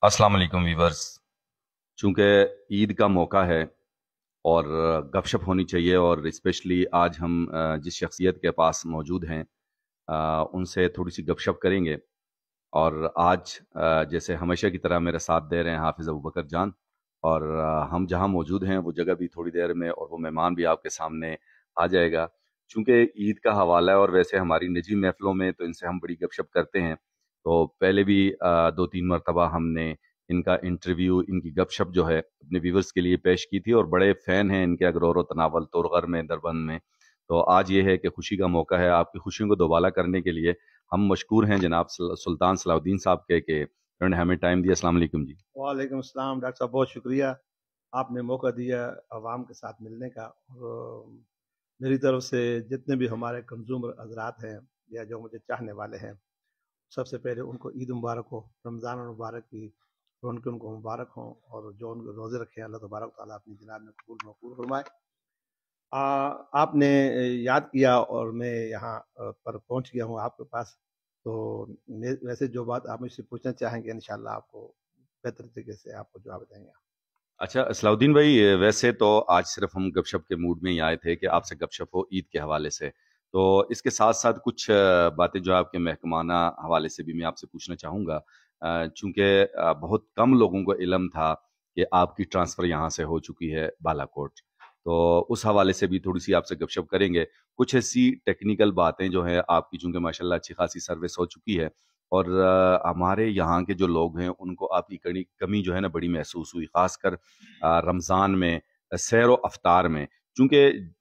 अस्सलाम वालेकुम वीवर्स। चूँकि ईद का मौका है और गपशप होनी चाहिए, और स्पेशली आज हम जिस शख्सियत के पास मौजूद हैं उनसे थोड़ी सी गपशप करेंगे। और आज जैसे हमेशा की तरह मेरे साथ दे रहे हैं हाफिज़ अबू बकर जान, और हम जहाँ मौजूद हैं वो जगह भी थोड़ी देर में, और वो मेहमान भी आपके सामने आ जाएगा। चूँकि ईद का हवाला है और वैसे हमारी निजी महफ़िलों में तो इनसे हम बड़ी गपशप करते हैं, तो पहले भी 2-3 मरतबा हमने इनका इंटरव्यू, इनकी गपशप जो है अपने व्यूवर्स के लिए पेश की थी, और बड़े फ़ैन हैं इनके अगरोर व तनावल तोरगर में, दरबंद में। तो आज ये है कि खुशी का मौका है, आपकी खुशियों को दोबाला करने के लिए हम मशकूर हैं जनाब सुल्तान सलाउद्दीन साहब के कि उन्होंने हमें टाइम दिया। अस्सलाम वालेकुम जी। वालेकुम अस्सलाम डॉक्टर साहब, बहुत शुक्रिया आपने मौका दिया आवाम के साथ मिलने का। और मेरी तरफ से जितने भी हमारे कंज्यूमर हजरात हैं या जो मुझे चाहने वाले हैं, सबसे पहले उनको ईद मुबारक हो, रमज़ान मुबारक की उनको मुबारक हो, और जो उनको रोज़े रखे हैं अल्लाह तबारक ताला अपनी जनाब में कबूल मकबूल फरमाए। आपने याद किया और मैं यहाँ पर पहुँच गया हूँ आपके पास। तो वैसे जो बात आप मुझसे पूछना चाहेंगे इंशाल्लाह आपको बेहतर तरीके से आपको जवाब देंगे। अच्छा सलाउद्दीन भाई, वैसे तो आज सिर्फ हम गपशप के मूड में ही आए थे कि आपसे गपशप हो ईद के हवाले से। तो इसके साथ साथ कुछ बातें जो आपके महकमाना हवाले से भी मैं आपसे पूछना चाहूँगा। चूँकि बहुत कम लोगों को इल्म था कि आपकी ट्रांसफ़र यहाँ से हो चुकी है बालाकोट, तो उस हवाले से भी थोड़ी सी आपसे गपशप करेंगे। कुछ ऐसी टेक्निकल बातें जो हैं आपकी, चूँकि माशाल्लाह अच्छी खासी सर्विस हो चुकी है, और हमारे यहाँ के जो लोग हैं उनको आपकी कड़ी कमी जो है ना बड़ी महसूस हुई, ख़ासकर रमज़ान में, सैर व अफ्तार में। चूँकि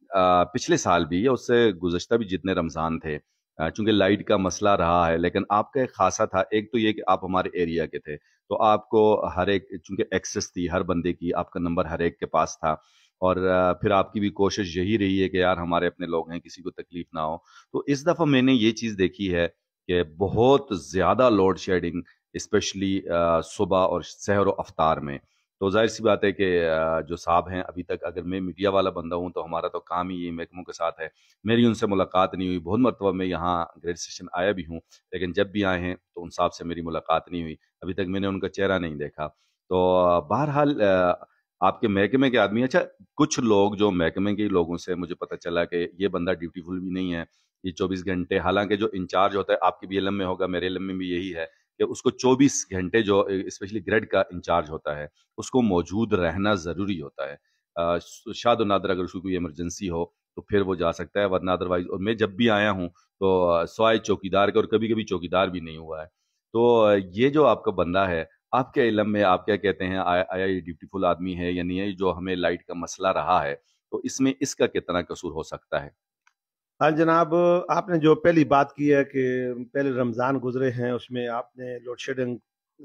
पिछले साल भी या उससे गुज़श्ता भी जितने रमज़ान थे, चूँकि लाइट का मसला रहा है, लेकिन आपका एक ख़ासा था। एक तो ये कि आप हमारे एरिया के थे, तो आपको हर एक, चूँकि एक्सेस थी हर बंदे की, आपका नंबर हर एक के पास था, और फिर आपकी भी कोशिश यही रही है कि यार हमारे अपने लोग हैं, किसी को तकलीफ़ ना हो। तो इस दफ़ा मैंने ये चीज़ देखी है कि बहुत ज़्यादा लोड शेडिंग, स्पेशली सुबह और सहर व अफ्तार में। तो ज़ाहिर-सी बात है कि जो साहब हैं, अभी तक अगर मैं मीडिया वाला बंदा हूँ तो हमारा तो काम ही ये महकमों के साथ है। मेरी उनसे मुलाकात नहीं हुई। बहुत मरतबा मैं यहाँ ग्रेड सेशन आया भी हूँ, लेकिन जब भी आए हैं तो उन साहब से मेरी मुलाकात नहीं हुई। अभी तक मैंने उनका चेहरा नहीं देखा। तो बहरहाल आपके महकमे के आदमी, अच्छा कुछ लोग जो महकमे के लोगों से मुझे पता चला कि ये बंदा ड्यूटीफुल भी नहीं है, ये 24 घंटे, हालाँकि जो इंचार्ज होता है आपके भी इल्म में होगा, मेरे इल्म में भी यही है कि उसको 24 घंटे जो स्पेशली ग्रेड का इंचार्ज होता है, उसको मौजूद रहना ज़रूरी होता है। शाद और नादर अगर उसको कोई इमरजेंसी हो तो फिर वो जा सकता है, वरना अदरवाइज़। और मैं जब भी आया हूँ तो सवाए चौकीदार के, और कभी-कभी चौकीदार भी नहीं हुआ है। तो ये जो आपका बंदा है, आपके इल्म में आप क्या कहते हैं, आया ये ड्यूटीफुल आदमी है या नहीं है? जो हमें लाइट का मसला रहा है, तो इसमें इसका कितना कसूर हो सकता है? हाँ जनाब, आपने जो पहली बात की है कि पहले रमज़ान गुजरे हैं, उसमें आपने लोड शेडिंग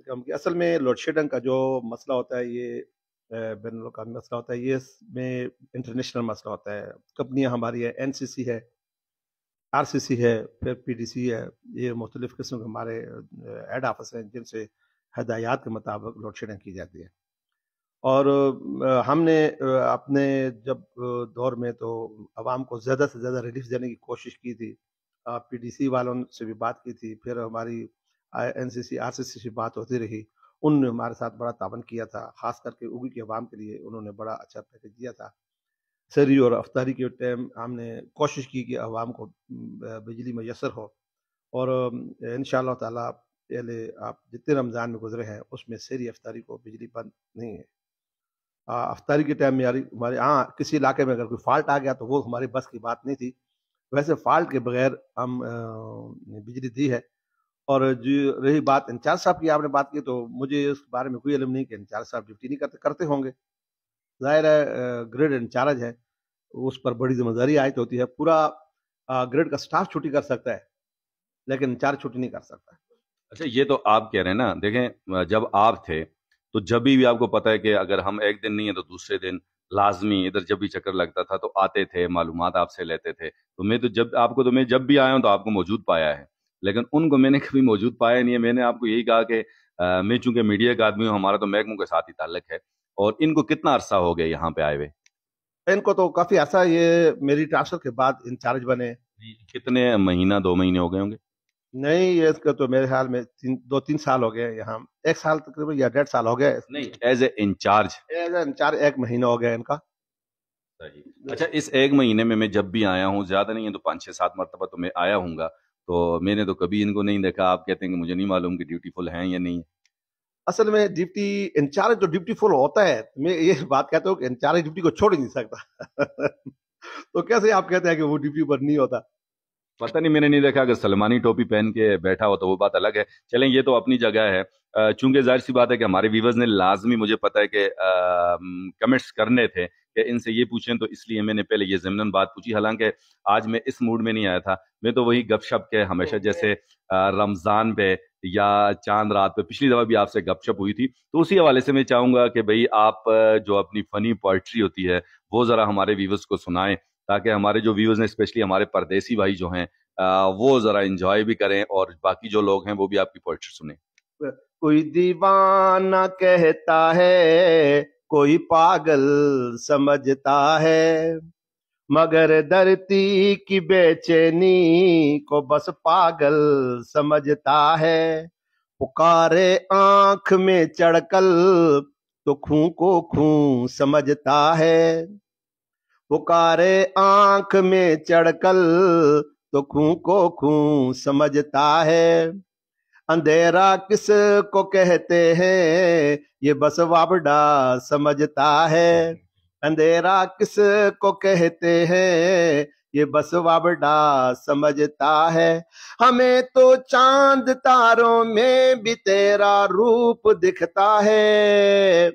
कम की। असल में लोड शेडिंग का जो मसला होता है ये बैनुल अक़वामी मसला होता है, ये इसमें इंटरनेशनल मसला होता है। कंपनियां हमारी है, एनसीसी है, आरसीसी है, फिर पीडीसी है, ये मुख्तलिफ किस्म के हमारे हेड ऑफिस हैं जिनसे हदायत के मुताबिक लोड शेडिंग की जाती है। और हमने अपने जब दौर में तो आवाम को ज़्यादा से ज़्यादा रिलीफ देने की कोशिश की थी। पीडीसी वालों से भी बात की थी, फिर हमारी एनसीसी आरसीसी से बात होती रही। उन्होंने हमारे साथ बड़ा तावन किया था, खास करके उगी के अवाम के लिए उन्होंने बड़ा अच्छा पैकेज दिया था। सहरी और अफ्तारी के टाइम हमने कोशिश की कि अवाम को बिजली मैसर हो। और इंशाअल्लाह ताला पहले आप जितने रमज़ान में गुजरे हैं उसमें सहरी अफ्तारी को बिजली बंद नहीं है। अफ्तारी के टाइम में यारी हमारे हाँ, किसी इलाके में अगर कोई फ़ाल्ट आ गया तो वो हमारे बस की बात नहीं थी। वैसे फ़ाल्ट के बगैर हम ने बिजली दी है। और जो रही बात इंचार्ज साहब की, आपने बात की, तो मुझे इस बारे में कोई इल्म नहीं कि इंचार्ज साहब ड्यूटी नहीं करते, करते होंगे। ज़ाहिर है ग्रिड इंचार्ज है, उस पर बड़ी ज़िम्मेदारी आयत होती है। पूरा ग्रिड का स्टाफ छुट्टी कर सकता है, लेकिन इंचार्ज छुट्टी नहीं कर सकता। अच्छा, ये तो आप कह रहे हैं ना, देखें जब आप थे तो जब भी आपको पता है कि अगर हम एक दिन नहीं है तो दूसरे दिन लाजमी इधर जब भी चक्कर लगता था तो आते थे, मालूमात आपसे लेते थे। तो मैं तो जब आपको, तो मैं जब भी आया हूँ तो आपको मौजूद पाया है, लेकिन उनको मैंने कभी मौजूद पाया नहीं है। मैंने आपको यही कहा कि मैं चूंकि मीडिया का आदमी हूँ, हमारा तो महकमों के साथ ही ताल्लुक है। और इनको कितना अरसा हो गया यहाँ पे आए हुए? इनको तो काफ़ी ऐसा, ये मेरी ट्रांसफ़र के बाद इंचार्ज बने। कितने महीना, 2 महीने हो गए होंगे? नहीं, ये इसका तो मेरे ख्याल में 2-3 साल हो गए यहाँ, 1 साल तकरीबन या 1.5 साल हो गए। नहीं, एज ए इंचार्ज। चार 1 महीना हो गया इनका। सही। अच्छा, इस एक महीने में मैं जब भी आया हूँ, ज्यादा नहीं है तो 5-6-7 मरतबा तो मैं आया हूँगा, तो मैंने तो कभी इनको नहीं देखा। आप कहते हैं कि मुझे नहीं मालूम कि ड्यूटीफुल हैं या नहीं। असल में ड्यूटी इंचार्ज तो ड्यूटी फुल होता है, मैं ये बात कहता हूँ कि इंचार्ज ड्यूटी को छोड़ ही नहीं सकता। तो कैसे आप कहते हैं कि वो ड्यूटी पर नहीं होता? पता नहीं, मैंने नहीं देखा। अगर सलमानी टोपी पहन के बैठा हो तो वो बात अलग है। चलें, ये तो अपनी जगह है। चूंकि जाहिर सी बात है कि हमारे व्यूवर्स ने लाजमी, मुझे पता है कि कमेंट्स करने थे कि इनसे ये पूछें, तो इसलिए मैंने पहले ये ज़िमनन बात पूछी। हालांकि आज मैं इस मूड में नहीं आया था, मैं तो वही गपशप के हमेशा जैसे रमज़ान पे या चांद रात पे पिछली दफ़ा भी आपसे गपशप हुई थी, तो उसी हवाले से मैं चाहूँगा कि भाई आप जो अपनी फ़नी पोइट्री होती है वो ज़रा हमारे व्यूवर्स को सुनाएं, ताकि हमारे जो व्यूवर्स हैं, स्पेशली हमारे परदेसी भाई जो हैं, वो जरा एंजॉय भी करें और बाकी जो लोग हैं वो भी आपकी पोइट्री सुने। कोई दीवाना कहता है, कोई पागल समझता है, मगर धरती की बेचैनी को बस पागल समझता है। पुकारे आंख में चढ़कर तो खूं को खूं समझता है, पुकारे आंख में चढ़कर तो खूं को खूं समझता है। अंधेरा किस को कहते हैं, ये बस वाबड़ा समझता है। अंधेरा किस को कहते हैं, ये बस वाबड़ा समझता है। हमें तो चांद तारों में भी तेरा रूप दिखता है,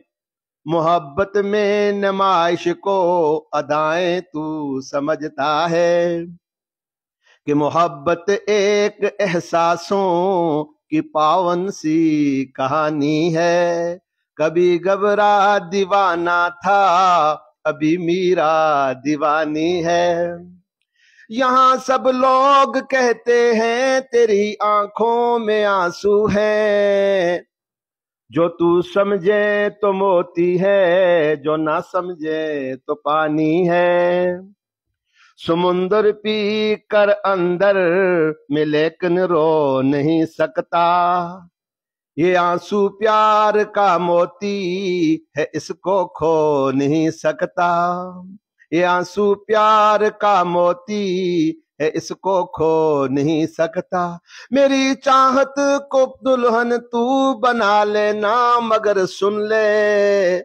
मोहब्बत में नुमाइश को अदाएं तू समझता है, कि मोहब्बत एक एहसासों की पावन सी कहानी है। कभी घबरा दीवाना था, अभी मीरा दीवानी है। यहाँ सब लोग कहते हैं तेरी आंखों में आंसू है, जो तू समझे तो मोती है, जो ना समझे तो पानी है। समुंदर पी कर अंदर में लेकिन रो नहीं सकता, ये आंसू प्यार का मोती है, इसको खो नहीं सकता। ये आंसू प्यार का मोती है, इसको खो नहीं सकता। मेरी चाहत को दुल्हन तू बना लेना, मगर सुन ले,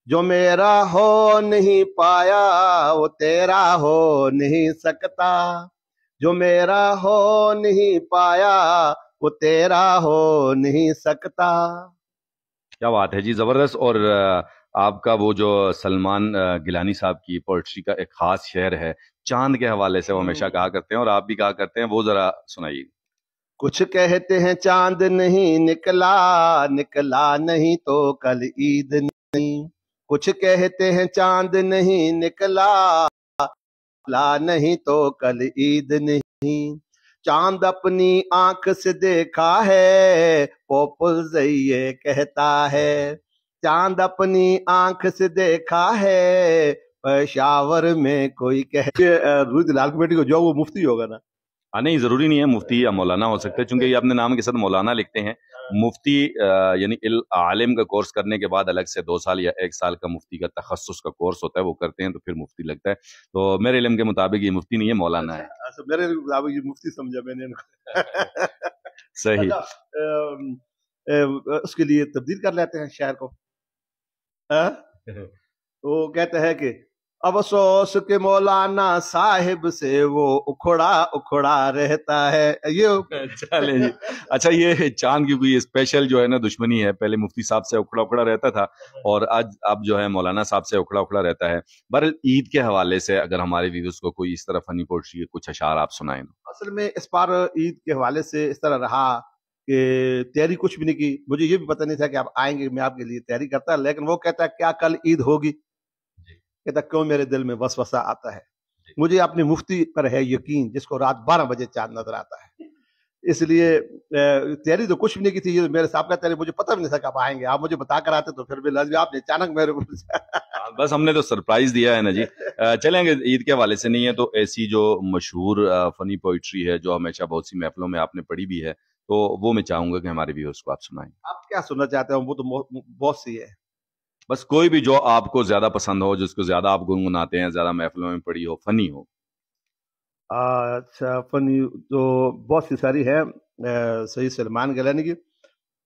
जो मेरा हो नहीं पाया वो तेरा हो नहीं सकता। जो मेरा हो नहीं पाया वो तेरा हो नहीं सकता। क्या बात है जी, जबरदस्त। और आपका वो जो सलमान गिलानी साहब की पोइट्री का एक खास शेर है चांद के हवाले से, वो हमेशा कहा करते हैं और आप भी कहा करते हैं, वो जरा सुनाइए। कुछ कहते हैं चांद नहीं निकला, निकला नहीं तो कल ईद नहीं। कुछ कहते हैं चांद नहीं निकला, निकला नहीं तो कल ईद नहीं। चांद अपनी आंख से देखा है, पोपुल ये कहता है। चांद अपनी आंख से देखा है, पेशावर में कोई रुद लाल कमेटी को जो वो मुफ्ती होगा ना। हाँ, नहीं, जरूरी नहीं है मुफ्ती या मौलाना हो सकता है, चूंकि ये अपने नाम के साथ मौलाना लिखते हैं। मुफ्ती यानी आलिम का कोर्स करने के बाद अलग से 2 साल या 1 साल का मुफ्ती का तखस्सुस का कोर्स होता है, वो करते हैं तो फिर मुफ्ती लगता है। तो मेरे इल्म के मुताबिक ये मुफ्ती नहीं है, मौलाना है। अच्छा, मेरे मुताबिक ये मुफ्ती समझा मैंने इनको। सही। अच्छा, उसके लिए तब्दील कर लेते हैं शायर को। हाँ? वो कहते हैं कि अफसोस के मौलाना साहिब से वो उखड़ा उखड़ा रहता है। ये चले जी। अच्छा, ये चांद की कोई स्पेशल जो है ना दुश्मनी है, पहले मुफ्ती साहब से उखड़ा उखड़ा रहता था और आज अब जो है मौलाना साहब से उखड़ा उखड़ा रहता है। बहरहाल, ईद के हवाले से अगर हमारे व्यूअर्स को कोई इस तरह फनी पोइट्री के कुछ अशार आप सुनाएं तो। असल में इस बार ईद के हवाले से इस तरह रहा कि तैयारी कुछ भी नहीं की। मुझे ये भी पता नहीं था कि आप आएंगे, मैं आपके लिए तैयारी करता, लेकिन वो कहता है क्या कल ईद होगी? कहता क्यों मेरे दिल में वसवसा आता है। मुझे अपनी मुफ्ती पर है यकीन, जिसको रात 12 बजे चांद नजर आता है। इसलिए तैयारी तो कुछ भी नहीं की थी। ये मेरे साहब का तैयारी मुझे पता भी नहीं था कि आप आएंगे। आप मुझे बता कर आते तो फिर भी लज्ज, आपने अचानक मेरे बस हमने तो सरप्राइज दिया है ना जी। चलेंगे, ईद के हवाले से नहीं है तो ऐसी जो मशहूर फनी पोइट्री है जो हमेशा बहुत सी महफिलों में आपने पढ़ी भी है, तो वो मैं चाहूंगा कि हमारे व्यूअर्स को आप सुनाएं। आप क्या सुनना चाहते हो? वो तो बहुत सी है। बस कोई भी जो आपको ज्यादा पसंद हो, जिसको ज्यादा आप गुनगुनाते हैं, ज्यादा महफिलों में पढ़ी हो, फनी हो। अच्छा, फनी तो बहुत सी सारी है। सही सलमान गिलानी की,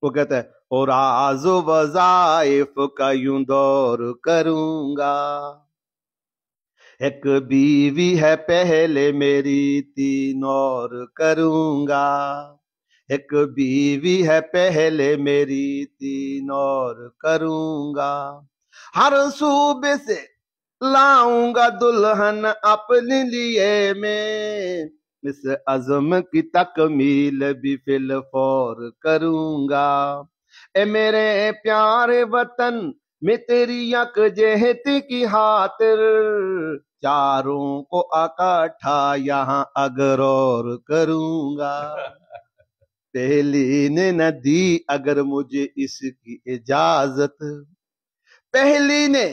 वो कहता है, और आज़ो वज़ाइफ का यूं दौर करूंगा, एक बीवी है पहले मेरी, 3 और करूंगा, एक बीवी है पहले मेरी, 3 और करूंगा, हर सूबे से लाऊंगा दुल्हन अपने लिए मैं, इस अज़म की तकमील भी फिल फौर करूंगा, ए मेरे प्यारे वतन में तेरी यकजहती की खातिर, चारों को इकट्ठा यहाँ अगर और करूंगा, पहली ने न दी अगर मुझे इसकी इजाजत, पहली ने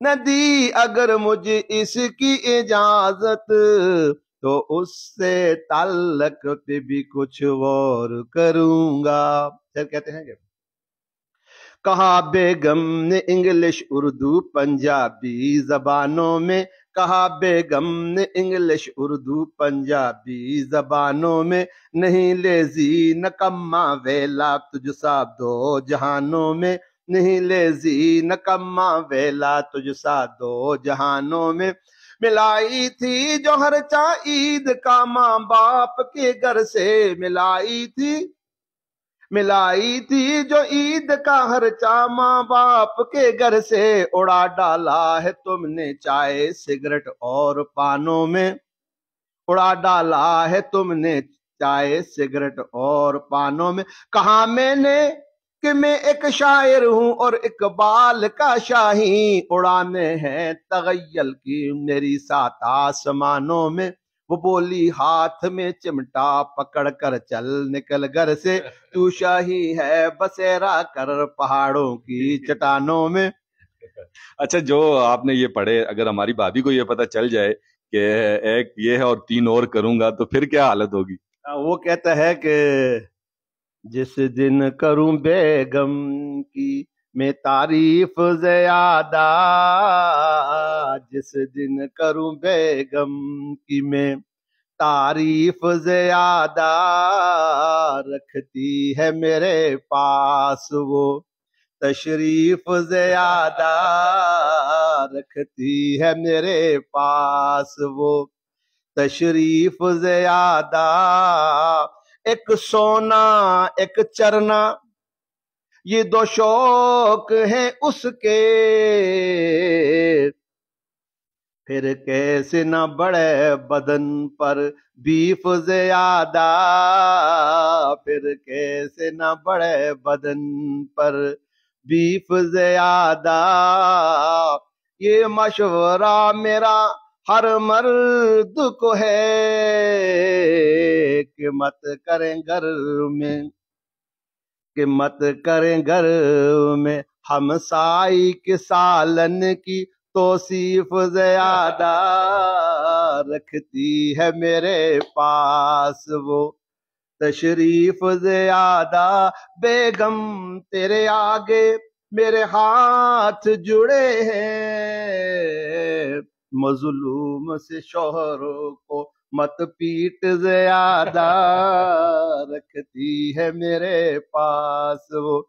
न दी अगर मुझे इसकी इजाजत, तो उससे ताल्लुक पे भी कुछ और करूंगा। फिर कहते हैं कि कहा बेगम ने इंग्लिश उर्दू पंजाबी जबानों में, कहा बेगम ने इंग्लिश उर्दू पंजाबी जबानों में, नहीं लेजी नकम्मा वेला तुझ सा दो जहानों में, नहीं लेजी नकम्मा वेला तुझ सा दो जहानों में, मिलाई थी जो हर चा ईद का माँ बाप के घर से, मिलाई थी जो ईद का हर चा माँ बाप के घर से, उड़ा डाला है तुमने चाय सिगरेट और पानों में, उड़ा डाला है तुमने चाय सिगरेट और पानों में, कहा मैंने कि मैं एक शायर हूं और इकबाल का शाही, उड़ाने हैं तगैयल की मेरी 7 आसमानों में, वो बोली हाथ में चिमटा पकड़ कर चल निकल घर से, तू शाही है बसेरा कर पहाड़ों की चट्टानों में। अच्छा, जो आपने ये पढ़े, अगर हमारी भाभी को ये पता चल जाए कि एक ये है और 3 और करूंगा, तो फिर क्या हालत होगी? वो कहता है कि जिस दिन करूं बेगम की मैं तारीफ ज्यादा, जिस दिन करूं बेगम की मैं तारीफ ज्यादा, रखती है मेरे पास वो तशरीफ ज्यादा, रखती है मेरे पास वो तशरीफ ज्यादा, एक सोना एक चरना ये 2 शौक हैं उसके, फिर कैसे न बढ़े बदन पर बीफ ज्यादा, फिर कैसे न बढ़े बदन पर बीफ ज्यादा, ये मशवरा मेरा हर मर्द को है कि मत करें घर में, कि मत करें घर में हमसाई के सालन की तौसीफ ज्यादा, रखती है मेरे पास वो तशरीफ ज्यादा, बेगम तेरे आगे मेरे हाथ जुड़े हैं, मजलूम से शोहरों को मत पीट ज्यादा, रखती है मेरे पास वो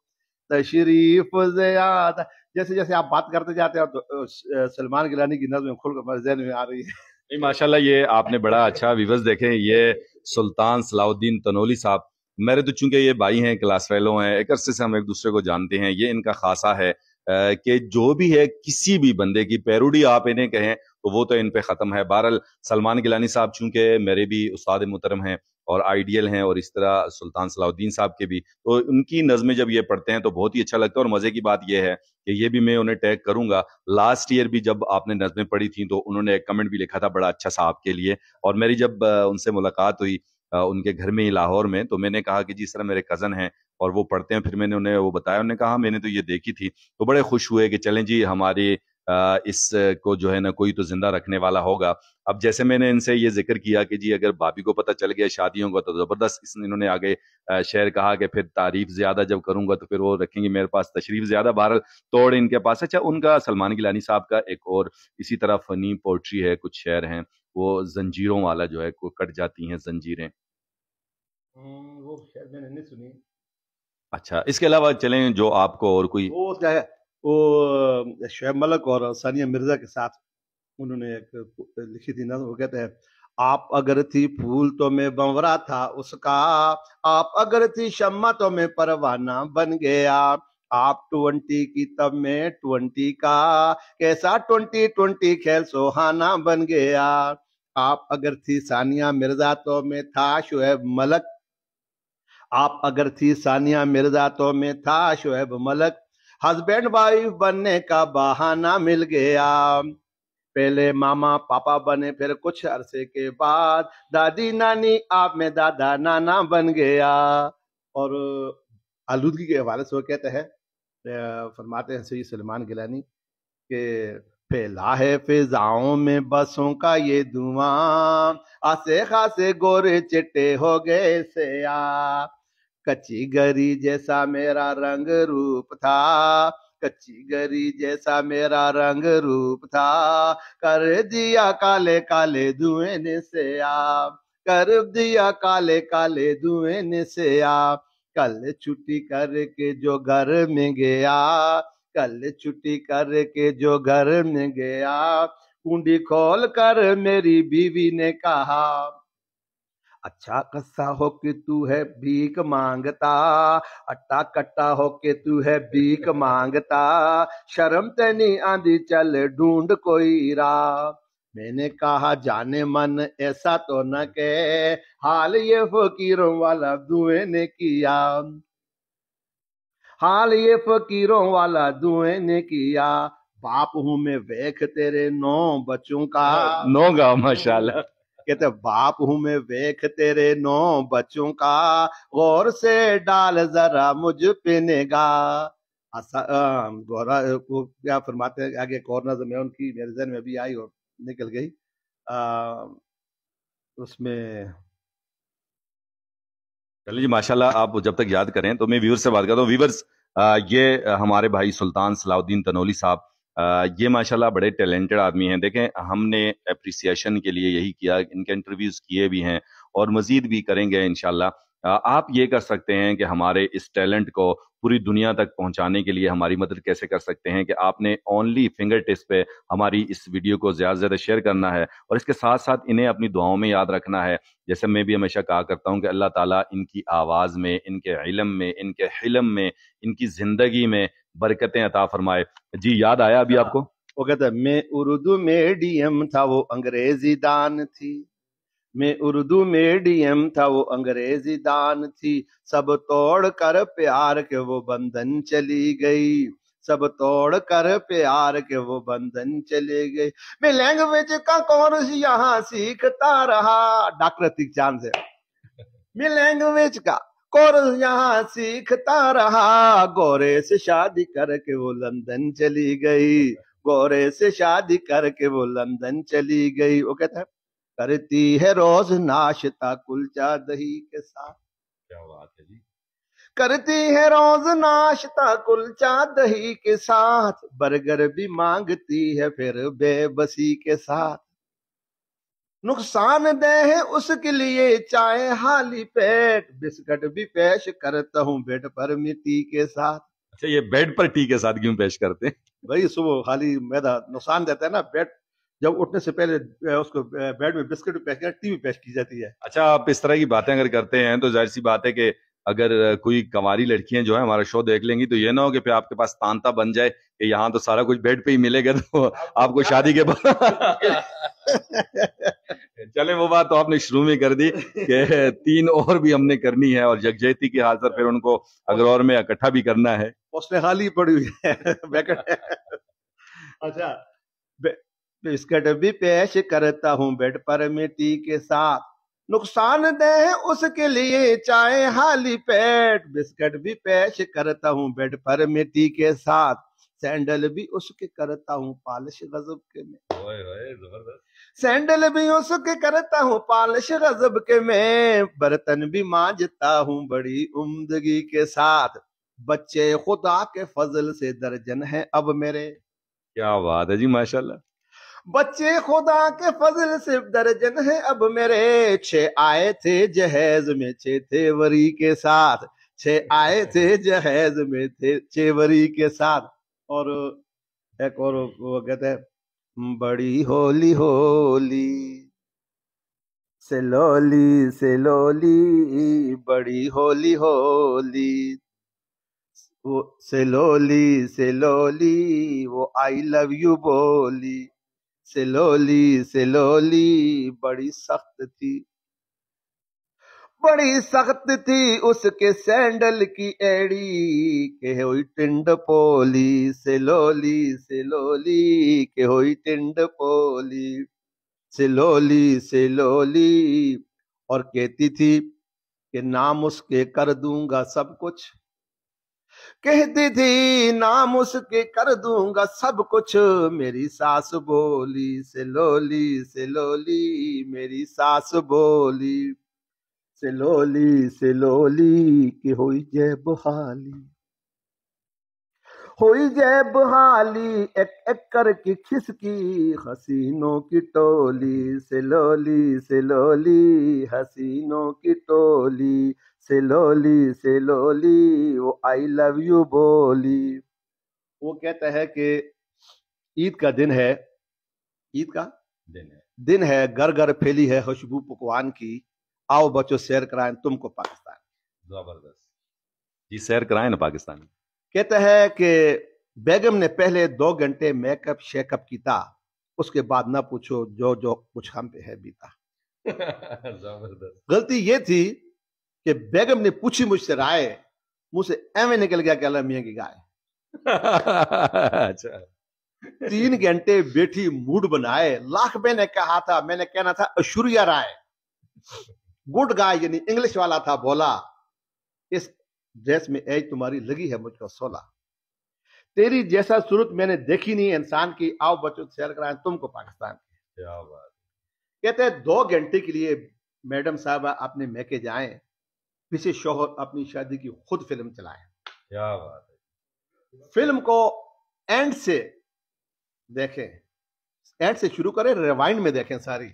तशरीफ ज्यादा। जैसे जैसे आप बात करते जाते हो तो सलमान गिलानी की नज़्म खुल ज़हन में आ रही है। नहीं, माशाल्लाह, ये आपने बड़ा अच्छा विवज देखे। ये सुल्तान सलाउद्दीन तनोली साहब, मेरे तो चूंकि ये भाई हैं, क्लास फेलो हैं, एक अरसे से हम एक दूसरे को जानते हैं। ये इनका खासा है कि जो भी है किसी भी बंदे की पैरोडी आप इन्हें कहें तो वो तो इन पे ख़त्म है। बहरहाल सलमान गिलानी साहब चूंकि मेरे भी उस्ताद मुहतरम हैं और आइडियल हैं, और इस तरह सुल्तान सलाउद्दीन साहब के भी, तो उनकी नज़में जब ये पढ़ते हैं तो बहुत ही अच्छा लगता है। और मज़े की बात यह है कि ये भी मैं उन्हें टैग करूंगा, लास्ट ईयर भी जब आपने नज़में पढ़ी थी तो उन्होंने एक कमेंट भी लिखा था बड़ा अच्छा सा आपके लिए। और मेरी जब उनसे मुलाकात हुई उनके घर में ही लाहौर में, तो मैंने कहा कि जिस तरह मेरे कज़न हैं और वो पढ़ते हैं, फिर मैंने उन्हें वो बताया, उन्होंने कहा मैंने तो ये देखी थी, तो बड़े खुश हुए कि चलें जी, हमारे اس کو جو ہے نا کوئی تو زندہ رکھنے والا ہوگا. اب جیسے میں نے ان سے یہ ذکر کیا کہ جی اگر بھابھی کو پتہ چل گیا شادیوں کو تو زبردست, انہوں نے آگے شعر کہا کہ پھر تعریف زیادہ جب کروں گا تو پھر وہ رکھیں گے میرے پاس تشریف زیادہ, بہرحال توڑ ان کے پاس. اچھا, ان کا سلمان گیلانی صاحب کا ایک اور اسی طرح فنی پوئٹری ہے, کچھ شعر ہیں وہ زنجیروں والا جو ہے, کو کٹ جاتی ہیں زنجیریں. وہ شاید میں نے نہیں سنی. اچھا, اس کے علاوہ چلیں جو آپ کو اور کوئی وہ کیا ہے, وہ شعیب ملک اور ثانیہ مرزا کے ساتھ انہوں نے ایک لکھی تھی نا, وہ کہتے ہیں آپ اگر تھی پھول تو میں بنورا تھا اس کا, آپ اگر تھی شمع تو میں پروانہ بن گیا, آپ 20 کی تب میں 20 کا, کیسا 20 کھیل سوہانا بن گیا, آپ اگر تھی ثانیہ مرزا تو میں تھا شعیب ملک, آپ اگر تھی ثانیہ مرزا تو میں تھا شعیب ملک, ہسبینڈ وائف بننے کا بہانہ مل گیا, پہلے ماما پاپا بنے پھر کچھ عرصے کے بعد دادی نانی آپ میں دادا نانا بن گیا. اور آلودگی کے حوالے سے وہ کہتے ہیں, فرماتے ہیں سید سلمان گیلانی کہ پھیلا ہے فضاؤں میں بسوں کا یہ دھواں, آسے خاصے گورے چٹے ہو گئے سیاہ, کچی گری جیسا میرا رنگ روپ تھا, کچی گری جیسا میرا رنگ روپ تھا, کر دیا کالے کالے دھوئیں نے سیاہ, کر دیا کالے کالے دھوئیں نے سیاہ, کل چھٹی کر کے جو گھر میں گیا, کل چھٹی کر کے جو گھر میں گیا, کنڈی کھول کر میری بیوی نے کہا اچھا خاصا ہو کہ تو ہے بھیک مانگتا, اٹا کٹا ہو کہ تو ہے بھیک مانگتا, شرم تے نہیں آندی چل ڈھونڈ کوئی راہ, میں نے کہا جانے من ایسا تو نہ کہ, حال یہ فقیروں والا دعویں نے کیا, حال یہ فقیروں والا دعویں نے کیا, باپ ہوں میں ویکھ تیرے 9 بچوں کا, 9 گا ماشاءاللہ, کہتے باپ ہوں میں ویکھ تیرے 9 بچوں کا, غور سے ڈال ذرا مجھ پہ نگاہ. گورا کو کیا فرماتے ہیں آگے, ایک اور نظم ہے ان کی میرے ذہن میں بھی آئی اور نکل گئی, اس میں چلیے جی ماشاءاللہ, آپ جب تک یاد کریں تو میں ویور سے بات کرتا ہوں. ویورز, یہ ہمارے بھائی سلطان صلاح الدین تنولی صاحب, یہ ماشاءاللہ بڑے ٹیلنٹڈ آدمی ہیں. دیکھیں ہم نے اپریسیشن کے لیے یہی کیا, ان کے انٹرویوز کیے بھی ہیں اور مزید بھی کریں گے انشاءاللہ. آپ یہ کر سکتے ہیں کہ ہمارے اس ٹیلنٹ کو پوری دنیا تک پہنچانے کے لیے ہماری مدد کیسے کر سکتے ہیں, کہ آپ نے اونلی فنگر ٹپس پہ ہماری اس ویڈیو کو زیادہ سے زیادہ شیئر کرنا ہے, اور اس کے ساتھ ساتھ انہیں اپنی دعاؤں میں یاد رکھنا ہے. جیسے میں بھی ہمیشہ کہا کرتا ہوں کہ اللہ تعالیٰ ان کی آواز میں, ان کے علم میں, ان کے حلم میں, ان کی زندگی میں برکتیں عطا فرمائے. جی یاد آیا ابھی آپ کو؟ وہ کہتا میں اردو میڈیم تھا وہ انگریزی دان تھی, میں اردو میڈیم تھا وہ انگریزی دان تھی, سب توڑ کر پیار کے وہ بندھن چلی گئی, سب توڑ کر پیار کے وہ بندھن چلے گئی, میں لینگویج کا کورس یہاں سیکھتا رہا, ڈاکٹر عتیق چاند سے, میں لینگویج کا کورس یہاں سیکھتا رہا, گورے سے شادی کر کے وہ لندن چلی گئی, گورے سے شادی کر کے وہ لندن چلی گئی. وہ کہتا ہے کرتی ہے روز ناشتہ کلچا دہی کے ساتھ, کیا بات ہے جی, کرتی ہے روز ناشتہ کلچا دہی کے ساتھ, برگر بھی مانگتی ہے پھر بے بسی کے ساتھ, نقصان دہ ہے اس کے لیے چائے حالی پیٹ, بسکٹ بھی پیش کرتا ہوں بیڈ پر مٹی کے ساتھ. اچھا یہ بیڈ پر ٹی کے ساتھ کیوں پیش کرتے ہیں؟ بھائی صبح خالی میدا نقصان دیتا ہے نا, بیڈ جب اٹھنے سے پہلے اس کو بیڈ میں بسکٹ بھی پیش ٹی بھی پیش کی جاتی ہے. اچھا, آپ اس طرح کی باتیں اگر کرتے ہیں تو ظاہر سی بات ہے کہ اگر کوئی کنواری لڑکیاں جو ہے ہمارا شو دیکھ لیں گی تو یہ نہ ہو کہ پھر آپ کے پاس تانتا بن جائے کہ یہاں تو سارا کچھ بیڈ پہ ہی ملے گا, تو آپ کو شادی کے بعد چلیں وہ بات تو آپ نے شروع میں کر دی کہ 3 اور بھی ہم نے کرنی ہے, اور یکجہتی کی حالت پھر ان کو اگر اور میں اکٹھا بھی کرنا ہے. اس نے خالی پڑی ہوئی ہے. اچھا, بسکٹ بھی پیش کرتا ہوں بیڈ پر مٹی کے ساتھ, نقصان دہ ہے اس کے لیے چائے حالی پیٹ, بسکٹ بھی پیش کرتا ہوں بیڈ پر مٹی کے ساتھ, सैंडल भी उसके करता हूँ पालिश गजब के मैं, जबरदस्त। सैंडल भी उसके करता हूँ पालिश गजब के मैं, बर्तन भी मांजता हूँ बड़ी उम्दगी के साथ, बच्चे खुदा के फजल से दर्जन है अब मेरे, क्या बात है जी, माशाल्लाह। बच्चे खुदा के फजल से दर्जन है अब मेरे, 6 आए थे जहेज में 6 थे वरी के साथ, 6 आए थे जहेज में थे 6 वरी के साथ। और एक और वो कहते हैं, बड़ी होली होली से लोली बड़ी होली होली, वो से लोली वो आई लव यू बोली, से लोली बड़ी सख्त थी उसके सैंडल की एड़ी, के होई टिंड पोली, से लोली के होई टिंड पोली, से लोली। और कहती थी कि नाम उसके कर दूंगा सब कुछ, कहती थी नाम उसके कर दूंगा सब कुछ, मेरी सास बोली, से लोली मेरी सास बोली, से लोली कि होई जय बहाली एक एक करके खिसकी हसीनों की टोली, से लोली हसीनों की टोली, से लोली वो आई लव यू बोली। वो कहता है कि ईद का दिन है, ईद का दिन है, घर घर फैली है खुशबू पकवान की, आओ बच्चों सैर कराएं तुमको पाकिस्तान। जबरदस्त जी, सैर कराएं ना पाकिस्तान। कहता है कि बेगम ने पहले 2 घंटे मेकअप शेकअप किया, उसके बाद ना पूछो जो जो कुछ हम पे है बीता। जबरदस्त। गलती ये थी कि बेगम ने पूछी मुझसे राय, मुंह से एवं निकल गया कि अल्लाह मियां की गाय। अच्छा। 3 घंटे बैठी मूड बनाए, लाख मैंने कहा था, मैंने कहना था ऐश्वर्या राय, गुड गाय यानी इंग्लिश वाला था, बोला इस ड्रेस में एज तुम्हारी लगी है मुझको 16, तेरी जैसा सूरत मैंने देखी नहीं इंसान की, आओ बच्चों सैर कराएं तुमको पाकिस्तान। क्या बात। कहते हैं 2 घंटे के लिए मैडम साहबा अपने मैके जाएं, पीछे शोहर अपनी शादी की खुद फिल्म चलाएं। क्या बात है। फिल्म को एंड से देखें, एंड से शुरू करें, रिवाइंड में देखें, सारी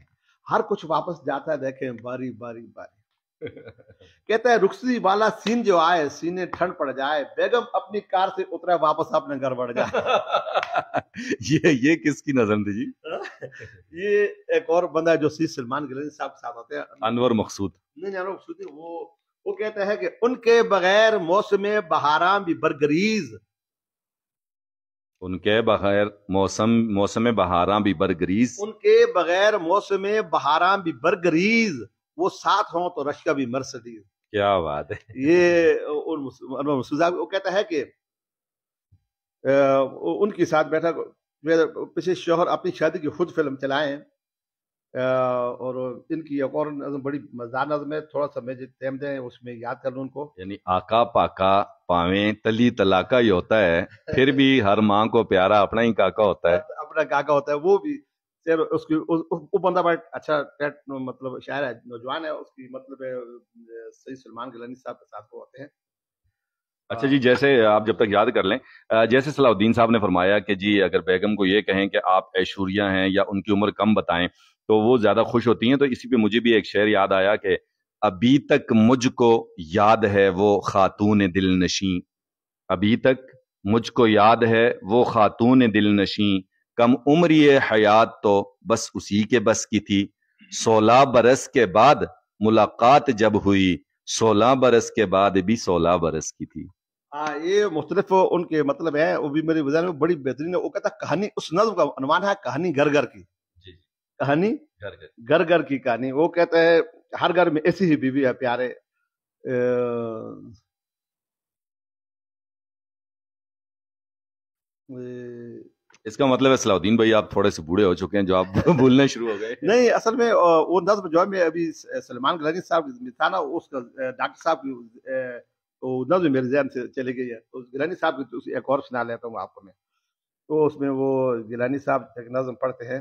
हर कुछ वापस जाता है, देखें बारी बारी बारी। कहता है रुखसती वाला सीन जो आए, सीने ठंड पड़ जाए, बेगम अपनी कार से उतरा वापस अपने घर बढ़ जाए। ये किसकी नजर थी जी? ये एक और बंदा है जो सी सलमान गिलानी साहब के साथ होते हैं, अनवर मकसूद। नहीं अनवर मकसूद नहीं, वो कहता है कि उनके बगैर मौसम बहारां भी बरगरीज, उनके बगैर मौसम बहारां भी बरगरीज, उनके बगैर मौसम बहारां भी बरगरीज, वो साथ हो तो रश्का भी मर्सिडीज। क्या बात है। ये अनवर मकसूद साहब वो कहता है कि उनके साथ बैठा पीछे शोहर अपनी शादी की खुद फिल्म चलाएं, और इनकी एक और नज़म बड़ी मजेदार नज़म है, थोड़ा सा मैं टाइम दें उसमें याद कर लूं उनको। यानी आका पाका पावे तली तलाका ही होता है, फिर भी हर माँ को प्यारा अपना ही काका होता है। अपना काका होता है, वो भी उसकी वो बंदा बड़ा अच्छा मतलब शायर है, नौजवान है, उसकी मतलब सही सलमान गिलानी साहब के साथ वो होते हैं। अच्छा जी, जैसे आप जब तक याद कर लें, जैसे सलाउद्दीन साहब ने फरमाया कि जी अगर बेगम को ये कहें कि आप ऐश्वर्या हैं या उनकी उम्र कम बताएं तो वो ज्यादा खुश होती हैं, तो इसी पे मुझे भी एक शेर याद आया कि अभी तक मुझको याद है वो खातून दिल नशी, अभी तक मुझको याद है वो खातून दिल नशी, कम उम्र ये हयात तो बस उसी के बस की थी, 16 बरस के बाद मुलाकात जब हुई, 16 बरस के बाद भी 16 बरस की थी। हाँ, ये मुख्तलिफ उनके मतलब है, वो भी मेरी वजह में बड़ी बेहतरीन है। वो कहता कहानी, उस नज्म का अनुमान है कहानी घर घर की, कहानी घर घर की कहानी। वो कहते हैं हर घर में ऐसी ही बीवी है प्यारे, इसका मतलब है सलाउद्दीन भाई आप थोड़े से बूढ़े हो चुके हैं जो आप भूलने शुरू हो गए। नहीं, असल में वो नज्म जो है मैं अभी सलमान गिलानी साहब था ना, उसका डॉक्टर साहब की वो नज्म मेरे ज़हन से चली गई है, तो गिलानी साहब की एक और सुना लेता हूँ आपको मैं। तो उसमें वो गिलानी साहब एक नज़म पढ़ते हैं,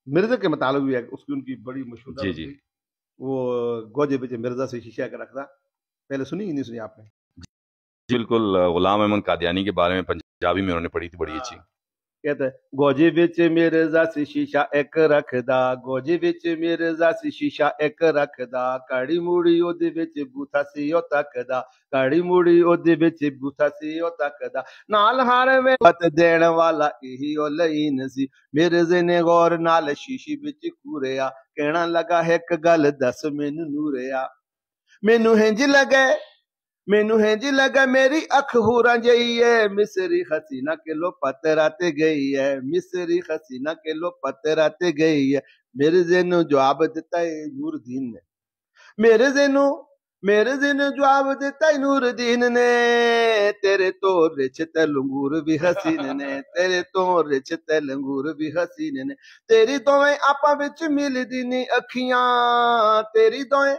मिर्जा के मुतालिक भी है, उसकी उनकी बड़ी मशहूर जी नज़म जी। थी, वो गोजे बेचे मिर्जा से शीशा का रखता। पहले सुनी ही नहीं सुनी आपने? बिल्कुल, गुलाम अहमद कादियानी के बारे में पंजाबी में उन्होंने पढ़ी थी, बड़ी हाँ, अच्छी। कहता है गोजी बिच मिर्जा से शीशा एक रखदा, गोजी बिच मिर्जा से शीशा एक रखदा, काड़ी मूड़ी ओदे बिच बूथा सी ओ तकदा, काड़ी मूड़ी ओदे बिच बूथा सी ओ तकदा, नाल हार में पत देण वाला यही ओ लईन सी, मिर्जे ने गौर नाल शीशी बिच कूरिया, कहना लगा एक गल दस मैनू नूरिया, मैनू हिंज लगे, मैनू है जी लगा मेरी अख हुरा जई है, मिसरी हसीना के लो पतराते गई है, मिसरी हसीना के लो पतराते गई है, मेरे जेनु जवाब देता है नूरदीन ने, मेरे जेनु मेरे जेनु जवाब देता है नूरदीन ने, तेरे तो रिच तेलंगूर भी हसीन ने, तेरे तो रिच तेलंगूर भी हसीन ने, तेरी दोवें आपा विच मिलदी नी अखियां, तेरी दोवें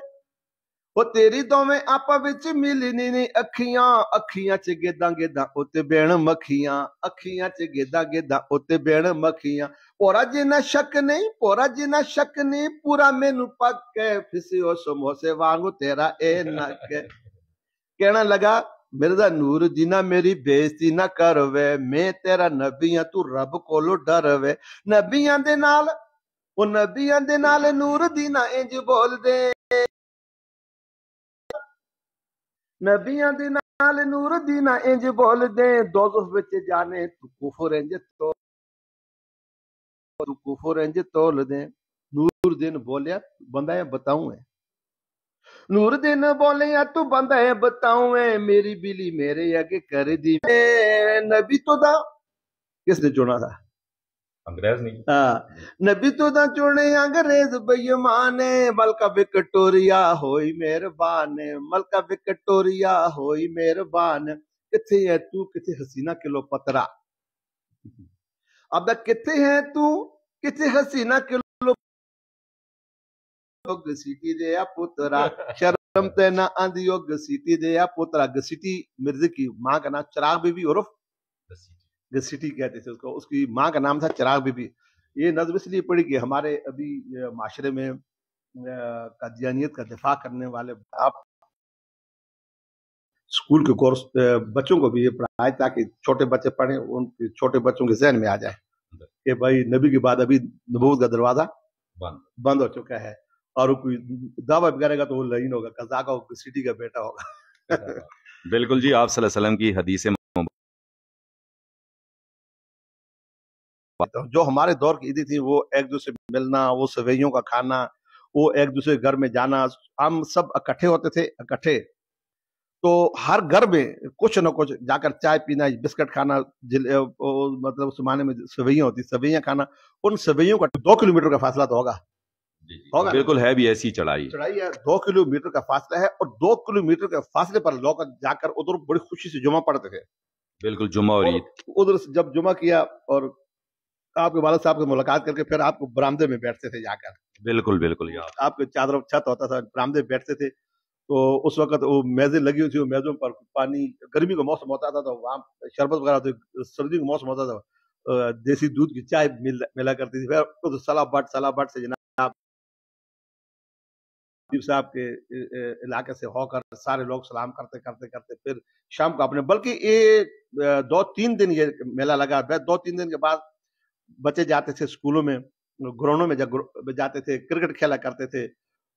ਉਹ ਤੇਰੀ ਦੋਵੇਂ ਆਪਾ ਵਿੱਚ ਮਿਲਣੀ ਨੀ ਅੱਖੀਆਂ, ਅੱਖੀਆਂ ਚ ਗੇਦਾਂ ਗੇਦਾਂ ਉੱਤੇ ਬਹਿਣ ਮੱਖੀਆਂ, ਅੱਖੀਆਂ ਚ ਗੇਦਾਂ ਗੇਦਾਂ ਉੱਤੇ ਬਹਿਣ ਮੱਖੀਆਂ, ਪੋਰਾ ਜਿੰਨਾ ਸ਼ੱਕ ਨਹੀਂ, ਪੋਰਾ ਜਿੰਨਾ ਸ਼ੱਕ ਨਹੀਂ, ਪੂਰਾ ਮੈਨੂੰ ਪੱਕ ਹੈ, ਫਿਸਿਓ ਸਮੋਸੇ ਵਾਂਗੂ ਤੇਰਾ ਇਹ ਨੱਕ ਹੈ, ਕਹਿਣਾ ਲਗਾ ਮਿਰਜ਼ਾ ਨੂਰ ਜਿਨਾ ਮੇਰੀ ਬੇਇੱਜ਼ਤੀ ਨਾ ਕਰ ਵੇ, ਮੈਂ ਤੇਰਾ ਨਬੀ ਆ ਤੂੰ ਰੱਬ ਕੋਲੋਂ ਡਰ ਵੇ, ਨਬੀਆਂ ਦੇ ਨਾਲ ਉਹ ਨਬੀਆਂ ਦੇ ਨਾਲ ਨੂਰ ਦੀ ਨਾ ਇੰਜ ਬੋਲਦੇ, नबियां दे नाल नूर दी ना इंज बोल दे, दोज़ख विच जाने तू कुफर इंज तोल दे, नूरदीन बोलिया बंदा है बताऊं है, नूरदीन बोलिया तू बंदा है बताऊं है, मेरी बिली मेरे आगे कर दी, नबी तो दा किसने चुना था? अंग्रेज नहीं। हाँ, नबी तो दा चुने अंग्रेज बेईमाने, मलका विक्टोरिया होई मेहरबान, मलका विक्टोरिया होई मेहरबान, किथे है तू किथे हसीना किलो पतरा, अब किथे है तू किथे हसीना किलो घसीटी दे या पुतरा, शर्म ते ना आंदी हो घसीटी दे या पुतरा, घसीटी मिर्जे की माँ का नाम चिराग बीबी उर्फ घसीटी कहते थे उसको, उसकी माँ का नाम था चिराग बीबी। ये नज़्म इसलिए पड़ी कि हमारे अभी माशरे में कादियानियत का दिफा करने वाले आप स्कूल के कोर्स बच्चों को भी ये पढ़ाए ताकि छोटे बच्चे पढ़ें, उनके छोटे बच्चों के जहन में आ जाए कि भाई नबी के बाद अभी नबूवत का दरवाजा बंद हो चुका है, और कोई दावा भी करेगा तो वो लईन होगा, कज़ाक होगा, सिटी का बेटा होगा। बिल्कुल जी, आप सल्लल्लाहु अलैहि वसल्लम की हदीस जो हमारे दौर की ईदी थी, वो एक दूसरे से मिलना, वो सवैयों का खाना, वो एक दूसरे के घर में जाना, हम सब इकट्ठे होते थे, इकट्ठे तो हर घर में कुछ न कुछ जाकर चाय पीना, बिस्किट खाना, मतलब उस जमाने में सवैयां होती, सवैयां खाना, उन सवैयों का 2 किलोमीटर का फासला तो होगा, होगा बिल्कुल है भी ऐसी चढ़ाई है, 2 किलोमीटर का फासला है, और 2 किलोमीटर के फासले पर लोग जाकर उधर बड़ी खुशी से जुमा पढ़ते थे। बिल्कुल, जुमा और ईद। उधर जब जुमा किया और आपके वालिद साहब से मुलाकात करके फिर आपको बरामदे में बैठते थे जाकर, बिल्कुल बिल्कुल यार, आपके चादर छत होता था, बरामदे में बैठते थे, तो उस वक्त वो मेजें लगी हुई थी, वो मेजों पर पानी, गर्मी का मौसम होता था तो वहाँ शरबत वगैरह होती, सर्दी का मौसम होता था देसी दूध की चाय मिला करती थी, फिर तो सलाह बट से जनाब साहब के इलाके से होकर सारे लोग सलाम करते करते करते फिर शाम को अपने, बल्कि ये 2-3 दिन ये मेला लगा, 2-3 दिन के बाद बच्चे जाते थे स्कूलों में, ग्राउंडों में जाते थे, क्रिकेट खेला करते थे,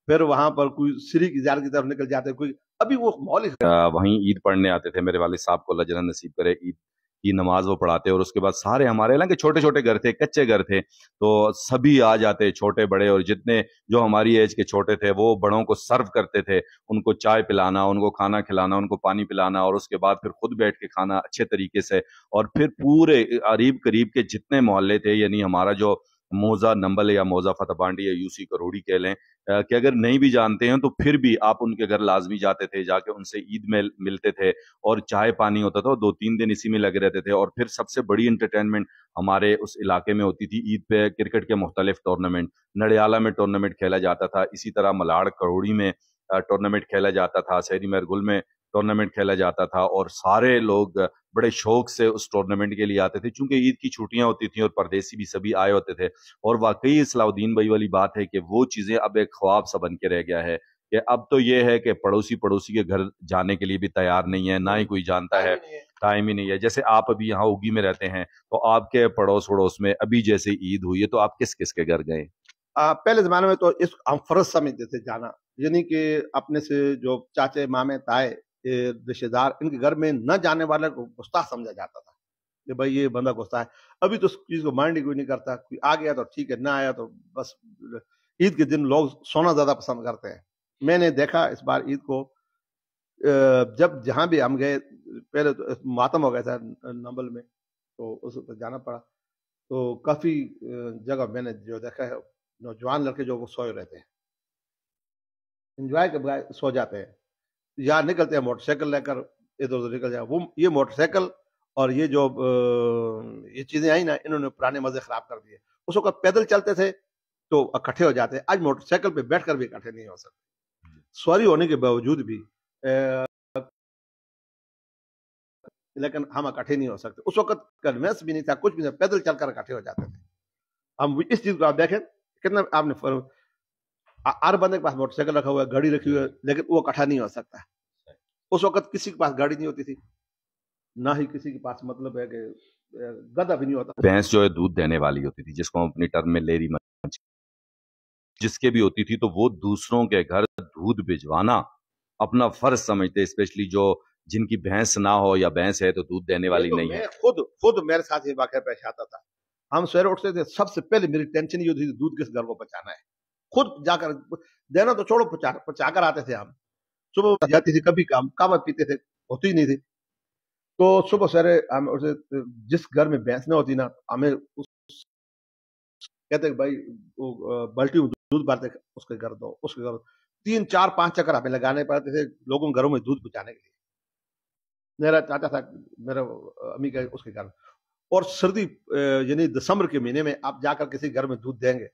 फिर वहां पर कोई श्री की ज़ियारत की तरफ निकल जाते, कोई अभी वो माहौल ही वहीं ईद पढ़ने आते थे मेरे वालिद साहब को, अल्लाह जन्नत नसीब करे, ईद की नमाज वो पढ़ाते, और उसके बाद सारे हमारे हालांकि छोटे छोटे घर थे, कच्चे घर थे, तो सभी आ जाते, छोटे बड़े, और जितने जो हमारी एज के छोटे थे वो बड़ों को सर्व करते थे, उनको चाय पिलाना, उनको खाना खिलाना, उनको पानी पिलाना, और उसके बाद फिर खुद बैठ के खाना अच्छे तरीके से, और फिर पूरे करीब करीब के जितने मोहल्ले थे, यानी हमारा जो मोजा नंबल या मोजा फतेहबांडी या यूसी करोड़ी कह लें, कि अगर नहीं भी जानते हैं तो फिर भी आप उनके घर लाजमी जाते थे, जाके उनसे ईद में मिलते थे, और चाय पानी होता था, 2-3 दिन इसी में लगे रहते थे, और फिर सबसे बड़ी इंटरटेनमेंट हमारे उस इलाके में होती थी ईद पे, क्रिकेट के मुख्तलिफ टूर्नामेंट, नडियाला में टूर्नामेंट खेला जाता था, इसी तरह मलाड़ करोड़ी में टूर्नामेंट खेला जाता था, शहरी महरगुल में टूर्नामेंट खेला जाता था और सारे लोग बड़े शौक से उस टूर्नामेंट के लिए आते थे, चूंकि ईद की छुट्टियां होती थी और परदेसी भी सभी आए होते थे। और वाकई सलाउद्दीन भाई वाली बात है कि वो चीजें अब एक ख्वाब सा बन के रह गया है कि अब तो ये है कि पड़ोसी पड़ोसी के घर जाने के लिए भी तैयार नहीं है, ना ही कोई जानता है, टाइम ही नहीं है। जैसे आप अभी यहाँ उगी में रहते हैं, तो आपके पड़ोस वड़ोस में अभी जैसे ईद हुई है तो आप किस किस के घर गए? पहले जमाने में तो इस हम फर्ज समझते थे जाना, यानी कि अपने से जो चाचे मामे ताए रिश्तेदार इनके घर में न जाने वाले को गुस्ताख समझा जाता था कि भाई ये बंदा गुस्ताख है। अभी तो उस चीज को माइंड ही कोई नहीं करता, कोई आ गया तो ठीक है, ना आया तो बस। ईद के दिन लोग सोना ज्यादा पसंद करते हैं। मैंने देखा इस बार ईद को जब जहां भी हम गए, पहले तो मातम हो गया था नंबल में, तो उस पर जाना पड़ा। तो काफी जगह मैंने जो देखा है, नौजवान लड़के जो वो सोए रहते हैं, एंजॉय के बगैर सो जाते हैं, या निकलते हैं मोटरसाइकिल लेकर, इधर उधर निकल जाए। वो ये मोटरसाइकिल और ये जो ये चीजें आई ना, इन्होंने पुराने मजे खराब कर दिए। उस वक्त पैदल चलते थे तो इकट्ठे हो जाते, आज मोटरसाइकिल पे बैठकर भी इकट्ठे नहीं हो सकते, सवारी होने के बावजूद भी। लेकिन हम इकट्ठे नहीं हो सकते। उस वक्त कन्वेंस भी नहीं था, कुछ भी नहीं, पैदल चलकर इकट्ठे हो जाते थे हम। इस चीज को आप देखें कितना आपने हर बंदे के पास मोटरसाइकिल रखा हुआ है, गाड़ी रखी हुई है, लेकिन वो इकट्ठा नहीं हो सकता। उस वक्त किसी के पास गाड़ी नहीं होती थी, ना ही किसी के पास मतलब है कि गधा भी नहीं होता। भैंस जो है दूध देने वाली होती थी, जिसको हम अपनी टर्म में लेरी जिसके भी होती थी, तो वो दूसरों के घर दूध भिजवाना अपना फर्ज समझते, स्पेशली जो जिनकी भैंस ना हो या भैंस है तो दूध देने वाली नहीं है। खुद मेरे साथ ये वाकया पेश आता था। हम सवेरे उठते थे, सबसे पहले मेरी टेंशन ये होती थी दूध किस घर को पहुंचाना है। खुद जाकर देना तो छोड़ो, पहुंचा कर आते थे हम। सुबह जाती थी, कभी काम कावा पीते थे, होती ही नहीं थी। तो सुबह सवेरे हम उसे, जिस घर में भैंस ना होती ना, हमें कहते भाई वो बाल्टी में दूध भरते, उसके घर दो, उसके घर 3 4 5 चक्कर हमें लगाने पड़ते थे लोगों घरों में दूध पहुंचाने के लिए। मेरा चाचा था, मेरा अम्मी का उसके घर। और सर्दी यानी दिसंबर के महीने में आप जाकर किसी घर में दूध देंगे।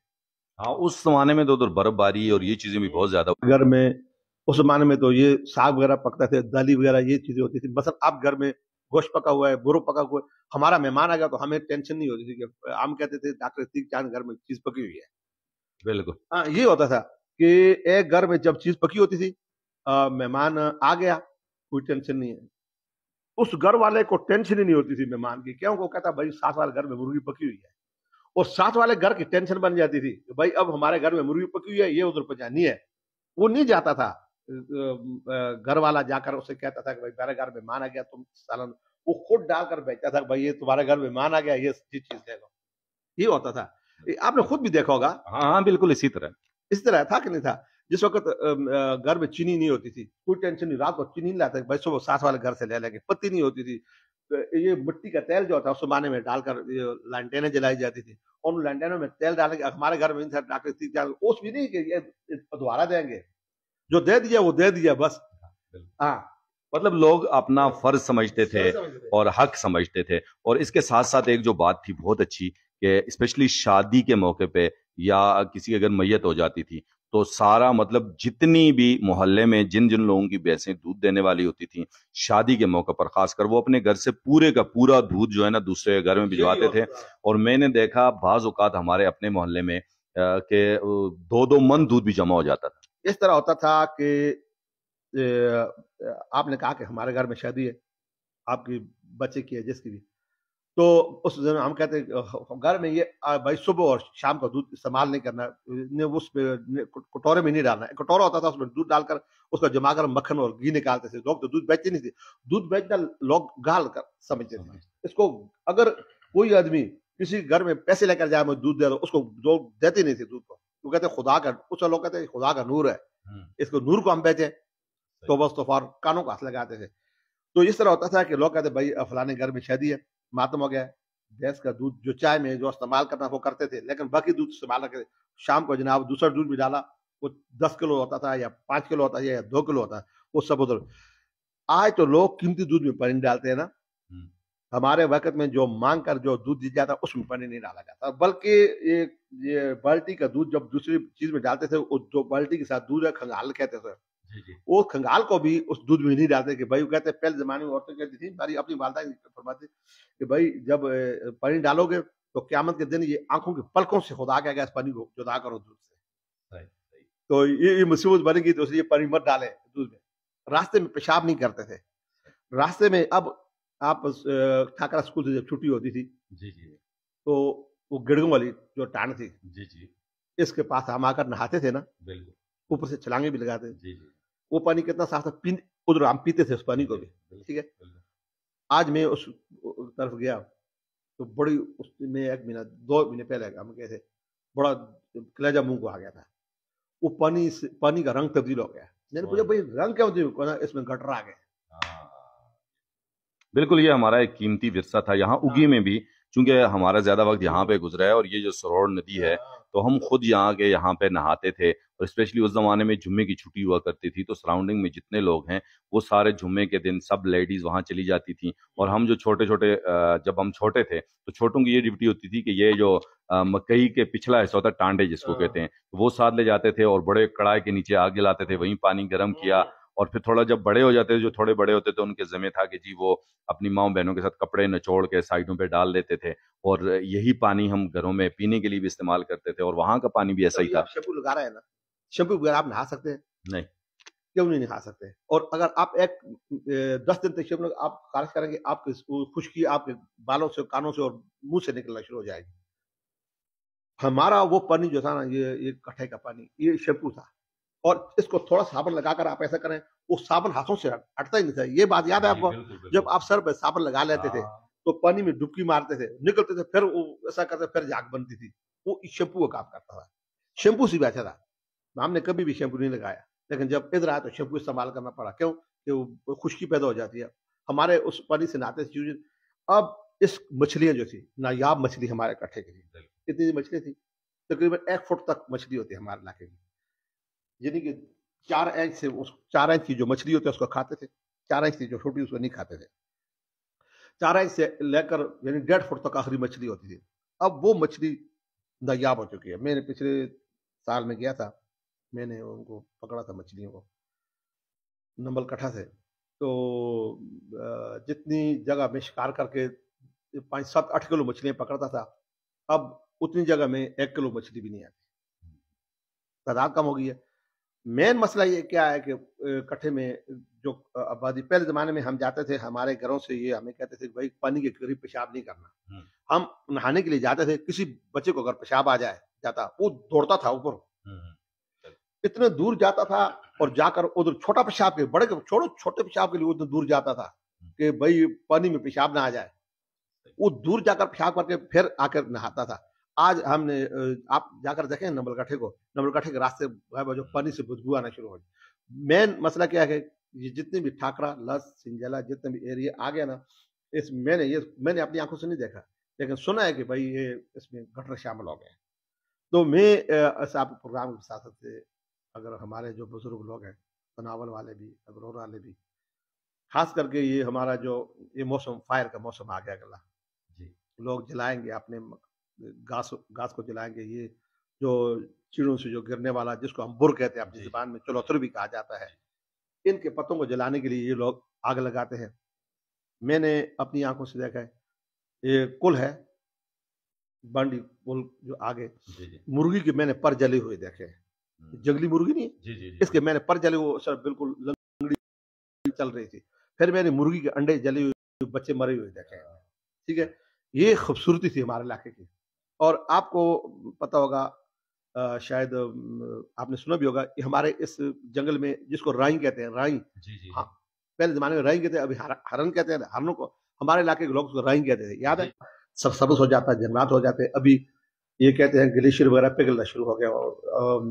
हाँ, उस जमाने में तो बर्फबारी और ये चीजें भी बहुत ज्यादा घर में उस जमाने में तो ये साग वगैरह पकता थे, दाली वगैरह ये चीजें होती थी। बस आप घर में गोश्त पका हुआ है, बुरो पका हुआ है, हमारा मेहमान आ गया तो हमें टेंशन नहीं होती थी कि हम कहते थे डॉक्टर तीक चांद घर में चीज पकी हुई है। बिल्कुल। हाँ, ये होता था कि एक घर में जब चीज पकी होती थी, मेहमान आ गया, कोई टेंशन नहीं है। उस घर वाले को टेंशन ही नहीं होती थी मेहमान की, क्यों? वो कहता भाई साथ वाले घर में मुर्गी पकी हुई है। और साथ वाले घर की टेंशन बन जाती थी, भाई अब हमारे घर में मुर्गी पकी हुई है, ये उधर पहुंचानी है। वो नहीं जाता था, घर वाला जाकर उसे कहता था कि भाई मेरे घर में मेहमान आ गया, तुम सालन। वो खुद डालकर भेजता था, भाई ये तुम्हारे घर में मेहमान आ गया, ये चीज देखो। ये होता था, आपने खुद भी देखा होगा। हाँ हाँ, बिल्कुल इसी तरह। इस तरह था कि नहीं था? जिस वक्त घर में चीनी नहीं होती थी, कोई टेंशन नहीं, रात को चीनी नहीं लाते, भाई सुबह साथ वाले घर से ले लेंगे। पत्ती नहीं होती थी, ये मिट्टी का तेल जो होता है उस जमाने में डालकर लैंटेनें जलाई जाती थी, और उन लैंटेनों में तेल डाल के, हमारे घर में डॉक्टर ओस भी नहीं कि ये दोबारा देंगे, जो दे दिया वो दे दिया बस। हाँ, मतलब लोग अपना फर्ज समझते थे और हक समझते थे। और इसके साथ साथ एक जो बात थी बहुत अच्छी, कि स्पेशली शादी के मौके पे या किसी की अगर मैयत हो जाती थी, तो सारा मतलब जितनी भी मोहल्ले में जिन जिन लोगों की भैंसें दूध देने वाली होती थी, शादी के मौके पर खासकर वो अपने घर से पूरे का पूरा दूध जो है ना दूसरे घर में भिजवाते थे। और मैंने देखा बाज औकात हमारे अपने मोहल्ले में कि 2-2 मन दूध भी जमा हो जाता था। इस तरह होता था कि आपने कहा कि हमारे घर में शादी है, आपकी बच्चे की है, जिसकी भी, तो उस दिन हम कहते हैं घर में ये भाई सुबह और शाम का दूध इस्तेमाल नहीं करना, उस पे कटोरे में नहीं डालना। कटोरा होता था, उसमें दूध डालकर उसका जमाकर मक्खन और घी निकालते थे। लोग तो दूध बेचते नहीं थे, दूध बेचना लोग गाल कर समझते थे इसको। अगर कोई आदमी किसी घर में पैसे लेकर जाए, मैं दूध दे दो, उसको लोग देते नहीं थे दूध को। वो कहते खुदा का, कुछ लोग कहते हैं खुदा का नूर है, इसको नूर को हम बेचे, तो बस तो कानों को हाथ लगाते थे। तो इस तरह होता था कि लोग कहते भाई फलाने घर में शादी है, मातम हो गया, भैंस का दूध जो चाय में जो इस्तेमाल करना वो करते थे, लेकिन बाकी दूध इस्तेमाल करते। शाम को जनाब दूसरा दूध भी डाला, वो 10 किलो होता था या 5 किलो होता है या 2 किलो होता है, वो सब उधर। आज तो लोग कीमती दूध में पानी डालते हैं ना, हमारे वक्त में जो मांग कर जो दूध दिया जाता उसमें पानी नहीं डाला जाता, बल्कि ये बाल्टी का दूध जब दूसरी चीज में डालते थे, जो बाल्टी के साथ दूध है खंगाल कहते थे, जी जी वो खंगाल को भी उस दूध में नहीं डालते। कि भाई वो कहते हैं पहले जमाने में औरतें कहती थी, हमारी अपनी वालदा फरमाती कि भाई जब पानी डालोगे तो क्यामत के दिन ये आंखों के पलकों से खुदा के आगे इस पानी को जुदा करो दूध से। सही सही तो ये मुसीबत बनेगी, तो इसलिए पानी मत डालें दूध में। रास्ते में पेशाब नहीं करते थे। रास्ते में अब आप ठाकरा स्कूल से जब छुट्टी होती थी जी जी तो वो गिड़गों वाली जो टांड थी, जी जी इसके पास हम आकर नहाते थे ना, बिल्कुल ऊपर से छलांगे भी लगाते थे। जी जी वो पानी कितना साफ था, उधर हम पीते थे उस पानी को भी। बिल्कुल ठीक है। बिल्कुल आज मैं उस तरफ गया तो बड़ी, उसमें 1 महीना 2 महीने पहले हम गए थे, बड़ा कलेजा मुंह को आ गया था। वो पानी का रंग तब्दील हो गया। मैंने पूछा भाई रंग क्यों तब्दील हुआ? इसमें गटर आ गए। हाँ, बिल्कुल ये हमारा एक कीमती विरसा था यहाँ हाँ उगी में भी, चूंकि हमारा ज्यादा वक्त यहाँ पे गुजरा है और ये जो सरोड़ नदी है हाँ तो हम खुद यहाँ पे नहाते थे। और स्पेशली उस जमाने में जुम्मे की छुट्टी हुआ करती थी तो सराउंडिंग में जितने लोग हैं वो सारे जुम्मे के दिन सब लेडीज वहाँ चली जाती थी। और हम जो छोटे छोटे जब हम छोटे थे तो छोटों की ये ड्यूटी होती थी कि ये जो मकई के पिछला हिस्सा होता है टांडे जिसको कहते हैं, तो वो साथ ले जाते थे और बड़े कड़ाई के नीचे आग जलाते थे, वहीं पानी गर्म किया। और फिर थोड़ा जब बड़े हो जाते थे, जो थोड़े बड़े होते थे उनके जिम्मे था कि जी वो अपनी माँ बहनों के साथ कपड़े निचोड़ के साइडों पे डाल देते थे और यही पानी हम घरों में पीने के लिए भी इस्तेमाल करते थे। और वहां का पानी भी ऐसा ही अभी था। आप शैम्पू लगा रहे हैं ना, शैम्पू बगैर आप नहा सकते हैं? नहीं क्यों नहीं नहा सकते? और अगर आप 10 दिन तक शैम्पू आप खारिश करेंगे, आपकी खुश्की आपके बालों से, कानों से और मुंह से निकलना शुरू हो जाएगी। हमारा वो पानी जो था ना, ये कठे का पानी, ये शैम्पू था। और इसको थोड़ा साबुन लगाकर आप ऐसा करें, वो साबुन हाथों से हटता ही नहीं था। ये बात याद है जी आपको? बिल्कुल जब बिल्कुल आप सर पे साबुन लगा लेते थे हाँ तो पानी में डुबकी मारते थे, निकलते थे, फिर वो ऐसा करते, फिर झाग बनती थी। वो शैम्पू का काम करता था। शैम्पू से भी अच्छा था। हमने कभी भी शैम्पू नहीं लगाया, लेकिन जब इधर आया तो शैम्पू इस्तेमाल करना पड़ा। क्यों? कि वो खुश्की पैदा हो जाती है। हमारे उस पानी से नहाते थे। अब इस मछलियाँ जो थी, नायाब मछली हमारे कट्ठे की थी। कितनी मछली थी? तकरीबन 1 फुट तक मछली होती है हमारे इलाके की। यानी कि 4 इंच से, उस 4 इंच की जो मछली होती है उसको खाते थे। 4 इंच की जो छोटी उसको नहीं खाते थे। 4 इंच से लेकर यानी 1.5 फुट तक आखिरी मछली होती थी। अब वो मछली नायाब हो चुकी है। मैंने पिछले साल में गया था, मैंने उनको पकड़ा था मछलियों को, नंबल कठा से। तो जितनी जगह मैं शिकार करके 5, 7, 8 किलो मछलियाँ पकड़ता था, अब उतनी जगह में 1 किलो मछली भी नहीं आती। तादाद कम हो गई है। मेन मसला ये क्या है कि कट्ठे में जो आबादी, पहले ज़माने में हम जाते थे, हमारे घरों से ये हमें कहते थे कि भाई पानी के करीब पेशाब नहीं करना। हम्म, हम नहाने के लिए जाते थे, किसी बच्चे को अगर पेशाब आ जाए जाता, वो दौड़ता था ऊपर, हम्म, इतने दूर जाता था और जाकर उधर छोटा पेशाब के, बड़े के छोड़ो, छोटे पेशाब के लिए उतने दूर जाता था कि भाई पानी में पेशाब ना आ जाए। वो दूर जाकर पेशाब करके फिर आकर नहाता था। आज हमने आप जाकर देखें नंबलगढ़े को, नंबलगढ़े के रास्ते जो पानी से बदबू आना शुरू हो जाए। मेन मसला क्या है कि ये जितने भी ठाकरा, लस, सिंजला, जितने भी एरिया आ गया ना, इस मैंने अपनी आंखों से नहीं देखा, लेकिन सुना है कि भाई ये इसमें गटर शामिल हो गए हैं। तो मैं ऐसा आप प्रोग्राम के साथ से, अगर हमारे जो बुजुर्ग लोग हैं, तनावल वाले भी, अगरोर वाले भी, खास करके ये हमारा जो ये मौसम, फायर का मौसम आ गया अगला, जी लोग जलाएंगे अपने घास घास को जलाएंगे। ये जो चिड़ों से जो गिरने वाला, जिसको हम बुर कहते हैं अपनी जी जुबान में, चलौतर भी कहा जाता है, इनके पत्तों को जलाने के लिए ये लोग आग लगाते हैं। मैंने अपनी आंखों से देखा है, ये कुल है बांडी पुल जो आगे, जी जी मुर्गी के मैंने पर जले हुए देखे हैं। जंगली मुर्गी नहीं है, जी जी जी इसके मैंने पर जले हुए, सर बिल्कुल लंगड़ी चल रही थी। फिर मैंने मुर्गी के अंडे जले हुए, बच्चे मरे हुए देखे हैं। ठीक है। ये खूबसूरती थी हमारे इलाके की। और आपको पता होगा, शायद आपने सुना भी होगा, कि हमारे इस जंगल में जिसको राई कहते हैं, राई, जी जी हाँ, पहले जमाने में राई कहते हैं, अभी हरन कहते हैं। हरनों को हमारे इलाके के लोग उसको राई कहते थे, याद है? सब सबज हो जाता है, जंगलात हो जाते हैं। अभी ये कहते हैं ग्लेशियर वगैरह पिघलना शुरू हो गया। और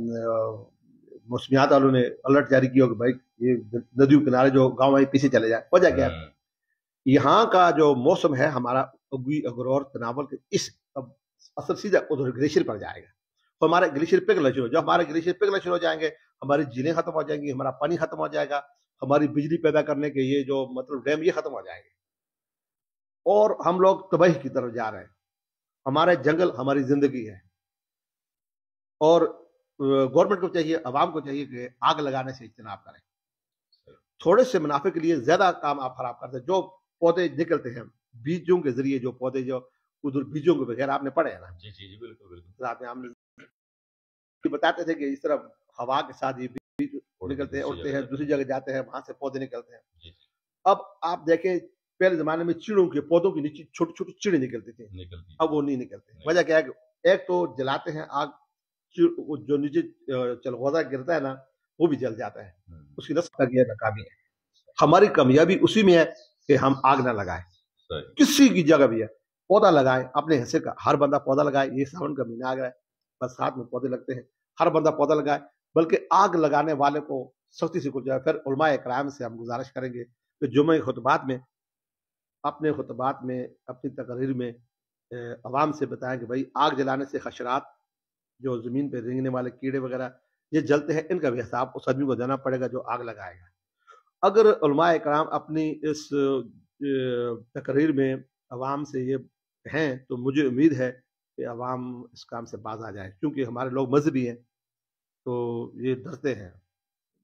मौसमियात वालों ने अलर्ट जारी किया कि भाई ये नदियों के किनारे जो गांव है पीछे चले जाए। वजह क्या है? यहाँ का जो मौसम है हमारा, उगी, अगरौर, तनावल के, इस अब असर सीधा उधर ग्लेशियर पर जाएगा। तो हमारे ग्लेशियर पिघलना शुरू, जब हमारे ग्लेशियर पिघलना शुरू हो जाएंगे, हमारी झीलें खत्म हो जाएंगी, हमारा पानी खत्म हो जाएगा, हमारी बिजली पैदा करने के ये जो मतलब डैम, ये खत्म हो जाएंगे और हम लोग तबाही की तरफ जा रहे हैं। हमारे जंगल हमारी जिंदगी है। और गवर्नमेंट को चाहिए, अवाम को चाहिए कि आग लगाने से इज्तनाब करें। थोड़े से मुनाफे के लिए ज्यादा काम आप खराब करते हैं। जो पौधे निकलते हैं बीजों के जरिए, जो पौधे जो उधर बीजों के बगैर आपने पढ़े हैं ना, जी जी जी, बिल्कुल बिल्कुल। रात में हमने बताते थे कि इस तरह हवा के साथ ये बीज निकलते हैं, उड़ते हैं, दूसरी जगह जाते हैं, वहां से पौधे निकलते हैं। जी जी, अब आप देखें, पहले जमाने में चिड़ों के पौधों के नीचे छोटी छोटी चिड़े निकलती थी, निकलती अब वो नहीं निकलते। नहीं। वजह क्या है कि एक तो जलाते हैं आग, वो जो नीचे चलगोजा गिरता है ना, वो भी जल जाता है, उसकी नस्ल का ये नाकामी है। हमारी कामयाबी उसी में है कि हम आग ना लगाएं, किसी की जगह भी है पौधा लगाएं अपने हिस्से का। हर बंदा पौधा लगाए, ये सावन का महीना आ गया है, बरसात में पौधे लगते हैं, हर बंदा पौधा लगाए, बल्कि आग लगाने वाले को सख्ती से कुछ जाए। फिर उलमाए कराम से हम गुजारिश करेंगे कि जुमे खुतबात में, अपने खुतबात में, अपनी तकरीर में अवाम से बताएं कि भाई आग जलाने से खशरात, जो जमीन पे रेंगने वाले कीड़े वगैरह ये जलते हैं, इनका भी हिसाब उस आदमी को देना पड़ेगा जो आग लगाएगा। अगर उलमाए कराम अपनी इस तकरीर में अवाम से ये कहें तो मुझे उम्मीद है कि अवाम इस काम से बाज आ जाए, क्योंकि हमारे लोग मजहबी हैं तो ये डरते हैं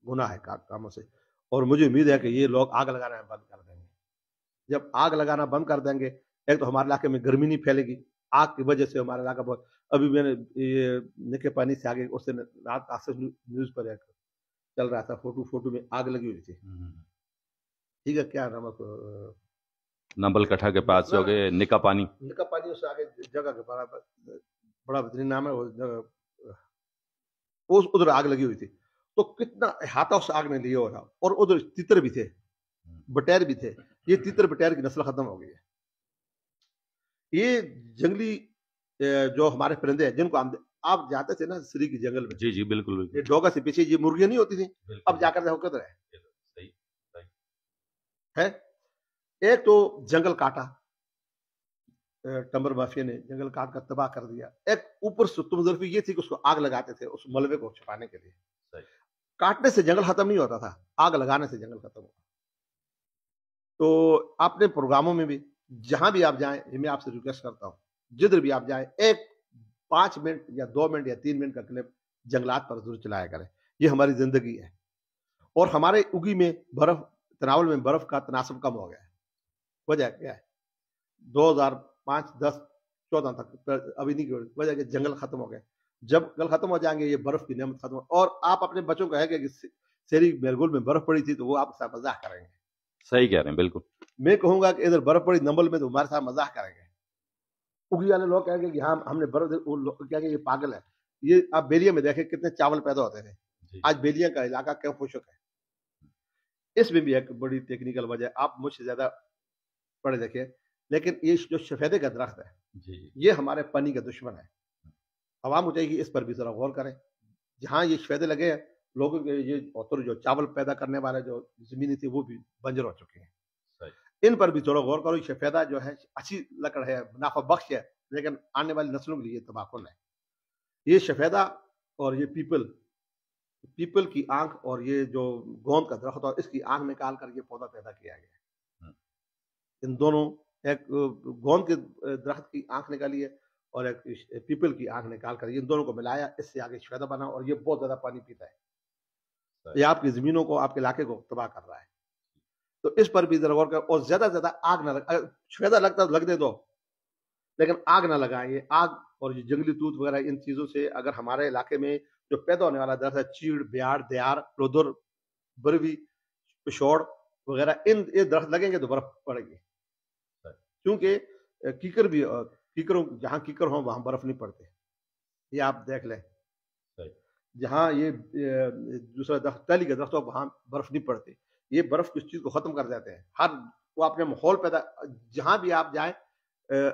गुनाह है कामों से। और मुझे उम्मीद है कि ये लोग आग लगाना बंद कर देंगे। जब आग लगाना बंद कर देंगे, एक तो हमारे इलाके में गर्मी नहीं फैलेगी, आग की वजह से हमारा इलाका बहुत, अभी मैंने ये निके पानी से आगे उस दिन रात आसिफ न्यूज पर चल रहा था, फोटो में आग लगी हुई थी। ठीक है, क्या नाम है, नंबल कट्ठा के पास जो गए निका पानी उससे आगे जगह के बराबर, बड़ा बेहतरीन नाम है वो जगह, उधर आग लगी हुई थी। तो कितना अहाता उस आग ने लिया हुआ था, और उधर तितर भी थे, बटेर भी थे। ये तितर बटेर की नस्ल खत्म हो गई है। ये जंगली जो हमारे परिंदे हैं जिनको आप जाते थे ना श्री की जंगल में, जी जी बिल्कुल ये बिल्कुल डोगा से पीछे ये मुर्गियां नहीं होती थी, अब जाकर देखो किधर सही है। एक तो जंगल काटा, टम्बर माफिया ने जंगल काट कर तबाह कर दिया। एक ऊपर से तुम जरूरी ये थी कि उसको आग लगाते थे उस मलबे को छुपाने के लिए। काटने से जंगल खत्म नहीं होता था, आग लगाने से जंगल खत्म होता। तो अपने प्रोग्रामों में भी जहां भी आप जाएं, मैं आपसे रिक्वेस्ट करता हूं, जिधर भी आप जाएं, एक 5 मिनट या 2 मिनट या 3 मिनट का क्लिप जंगलात पर जरूर चलाया करें। ये हमारी जिंदगी है। और हमारे उगी में बर्फ, तनावल में बर्फ का तनासब कम हो गया है। वजह क्या है, 2005, 10, 14 तक अभी नहीं, वजह कि जंगल खत्म हो गए। जब जंगल खत्म हो जाएंगे, ये बर्फ की नेमत खत्म हो। और आप अपने बच्चों को कहेंगे कि सेरी मेरगुल में बर्फ पड़ी थी, तो वो आपके साथ मजाक करेंगे। सही कह रहे हैं, बिल्कुल। मैं कहूंगा कि इधर बर्फ पड़ी नंबल में, तो हमारे साथ मजाक करेंगे। उगी वाले लोग कहेंगे कि हाँ हमने बर्फ, कहेंगे ये पागल है। ये आप बेलिया में देखें कितने चावल पैदा होते थे, आज बेलिया का इलाका क्यों खुशक है। इसमें भी एक बड़ी टेक्निकल वजह, आप मुझसे ज्यादा पढ़े देखे, लेकिन ये जो सफेदे का दरख्त है, ये हमारे पानी का दुश्मन है। अवाम को चाहिए कि इस पर भी जरा गौर करें। जहाँ ये सफेदे लगे हैं, लोगों के ये और जो चावल पैदा करने वाले जो जमीनी थी वो भी बंजर हो चुकी हैं। इन पर भी थोड़ा गौर करो। सफेदा जो है अच्छी लकड़ है, मुनाफा बख्श है, लेकिन आने वाली नस्लों के लिए तबाहकुन है। ये सफेदा और ये पीपल की आंख और ये जो गोंद का दरख्त और इसकी आंख निकाल कर ये पौधा पैदा किया गया। इन दोनों, एक गोंद के दरख्त की आंख निकाली है और एक पीपल की आंख निकाल कर इन दोनों को मिलाया, इससे आगे सफेदा बना, और ये बहुत ज्यादा पानी पीता है। ये आपकी जमीनों को, आपके इलाके को तबाह कर रहा है। तो इस पर भी जरा गौर कर, और ज्यादा से ज्यादा आग ना लगा। सफेदा लगता तो लगने दो, लेकिन आग ना लगाएं। ये आग और ये जंगली तूत वगैरह, इन चीजों से अगर हमारे इलाके में जो पैदा होने वाला दरख्त है, चीड़, ब्याड़, देयार, लोदर, बरवी, पिशोड़ वगैरह, इन ये दरख्त लगेंगे तो बर्फ पड़ेगी। क्योंकि कीकर भी, कीकरों, जहां कीकर हो वहां बर्फ नहीं पड़ती। ये आप देख लें, जहां ये दूसरा दरख्त, टहली का दरख्त हो, वहां बर्फ नहीं पड़ती। ये बर्फ किस चीज को खत्म कर देते हैं। हर वो अपने माहौल पैदा, जहां भी आप जाएं,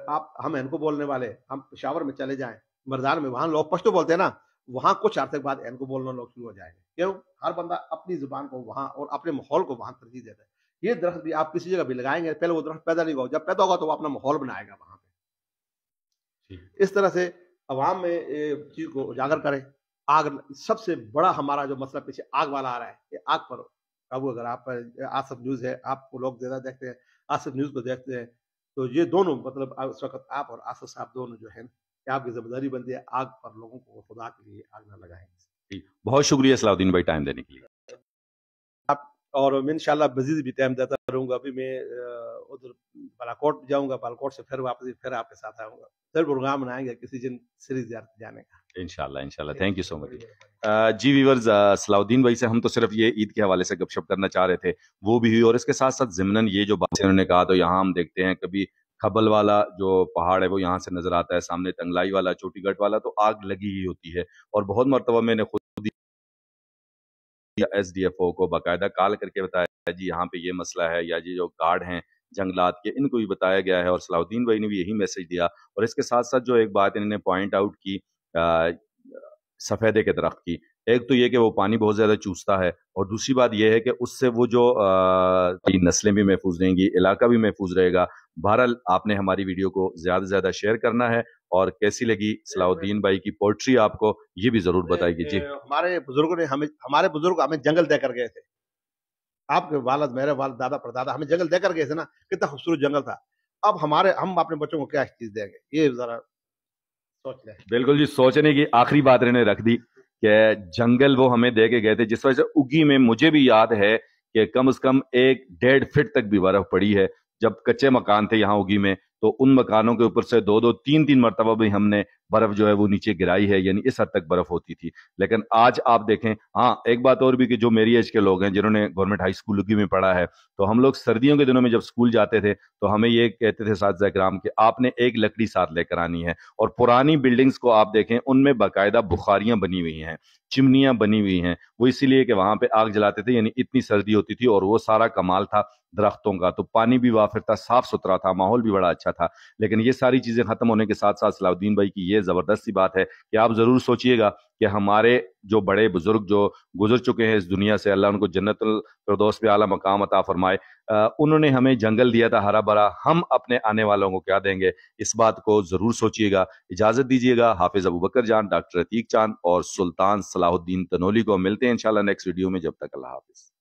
आप, हम इनको बोलने वाले, हम पेशावर में चले जाएं, मरदान में, वहां लोग पश्तो बोलते हैं ना, वहां कुछ अर्से बाद इनको बोलना लोग शुरू हो जाएंगे। क्यों? हर बंदा अपनी जुबान को वहां और अपने माहौल को वहां तरजीह देता है। ये दरख्त भी आप किसी जगह भी लगाएंगे, पहले वो दरख्त पैदा नहीं होगा, जब पैदा होगा तो वो अपना माहौल बनाएगा वहां पे। इस तरह से अवाम में चीज को उजागर करें। आग सबसे बड़ा हमारा जो मसला पीछे आग वाला आ रहा है, ये आग पर काबू। अगर आप आसिफ न्यूज है, आपको लोग ज्यादा देखते हैं, आसिफ न्यूज को देखते हैं, तो ये दोनों मतलब उस वक्त आप और आसिफ साहब दोनों जो है, आपकी जिम्मेदारी बनती है आग पर लोगों को खुदा के लिए आग ना लगाएं। जी, बहुत शुक्रिया सलाउद्दीन भाई टाइम देने के लिए। और मैं इंशाल्लाह मजीद भी टाइम देता रहूंगा। अभी मैं उधर बालाकोट जाऊंगा, बालाकोट से फिर वापस फिर आपके साथ आऊंगा। फिर प्रोग्राम बनाएंगे किसी दिन सीरीज जाने का। इंशाल्लाह इंशाल्लाह, थैंक यू सो मच। जी व्यूअर्स, सलाउद्दीन भाई से हम तो सिर्फ ये ईद के हवाले से गपशप करना चाह रहे थे, वो भी हुई, और इसके साथ साथ ज़िमनन ये जो बातें उन्होंने कहा, तो यहाँ हम देखते हैं कभी खबल वाला जो पहाड़ है वो यहाँ से नजर आता है, सामने तंगलाई वाला, चोटीगढ़ वाला, तो आग लगी ही होती है। और बहुत मरतबा मैंने खुद एसडीएफओ को बाकायदा कॉल करके बताया जी यहाँ पे ये मसला है, या जी जो गार्ड हैं जंगलात के, इनको भी बताया गया है, और सलाउद्दीन भाई ने भी यही मैसेज दिया। और इसके साथ साथ जो एक बात इन्होंने पॉइंट आउट की सफेदे के दरख्त की, एक तो ये कि वो पानी बहुत ज्यादा चूसता है, और दूसरी बात ये है कि उससे वो जो नस्लें भी महफूज रहेंगी, इलाका भी महफूज रहेगा। बहरहाल आपने हमारी वीडियो को ज्यादा से ज्यादा शेयर करना है, और कैसी लगी सलाउद्दीन भाई की पोइट्री आपको, ये भी जरूर बताइए जी। हमारे बुजुर्ग हमें जंगल देकर गए थे। आपके वालिद, मेरे वालिद, दादा परदादा हमें जंगल देकर गए थे ना, कितना खूबसूरत जंगल था। अब हम अपने बच्चों को क्या चीज देंगे, ये जरा सोच लें। बिल्कुल जी, सोचने की आखिरी बात इन्होंने रख दी कि जंगल वो हमें दे के गए थे, जिस वजह से उगी में मुझे भी याद है कि कम से कम 1-1.5 फीट तक भी बर्फ पड़ी है। जब कच्चे मकान थे यहाँ उगी में, तो उन मकानों के ऊपर से 2-2, 3-3 मरतबा भी हमने बर्फ जो है वो नीचे गिराई है, यानी इस हद तक बर्फ होती थी। लेकिन आज आप देखें, हाँ एक बात और भी कि जो मेरी एज के लोग हैं जिन्होंने गवर्नमेंट हाई स्कूल उगी में पढ़ा है, तो हम लोग सर्दियों के दिनों में जब स्कूल जाते थे तो हमें ये कहते थे साथिया कराम कि आपने एक लकड़ी साथ लेकर आनी है। और पुरानी बिल्डिंग्स को आप देखें, उनमें बाकायदा बुखारियां बनी हुई हैं, चिमनियां बनी हुई हैं, वो इसीलिए कि वहां पे आग जलाते थे, यानी इतनी सर्दी होती थी। और वो सारा कमाल था दरख्तों का, तो पानी भी वाफिर था, साफ सुथरा था, माहौल भी बड़ा अच्छा था। लेकिन ये सारी चीजें खत्म होने के साथ साथ सलाउद्दीन भाई की ये जबरदस्त सी बात है कि आप जरूर सोचिएगा कि हमारे जो बड़े बुजुर्ग जो गुजर चुके हैं इस दुनिया से, अल्लाह उनको जन्नतुल फिरदौस पे आला मकाम अता फरमाए, उन्होंने हमें जंगल दिया था हरा भरा, हम अपने आने वालों को क्या देंगे, इस बात को जरूर सोचिएगा। इजाजत दीजिएगा। हाफिज अबू बकर जान, डॉक्टर अतीक चांद और सुल्तान सलाहुद्दीन तनोली को मिलते हैं इंशाल्लाह नेक्स्ट वीडियो में। जब तक अल्लाह हाफिज।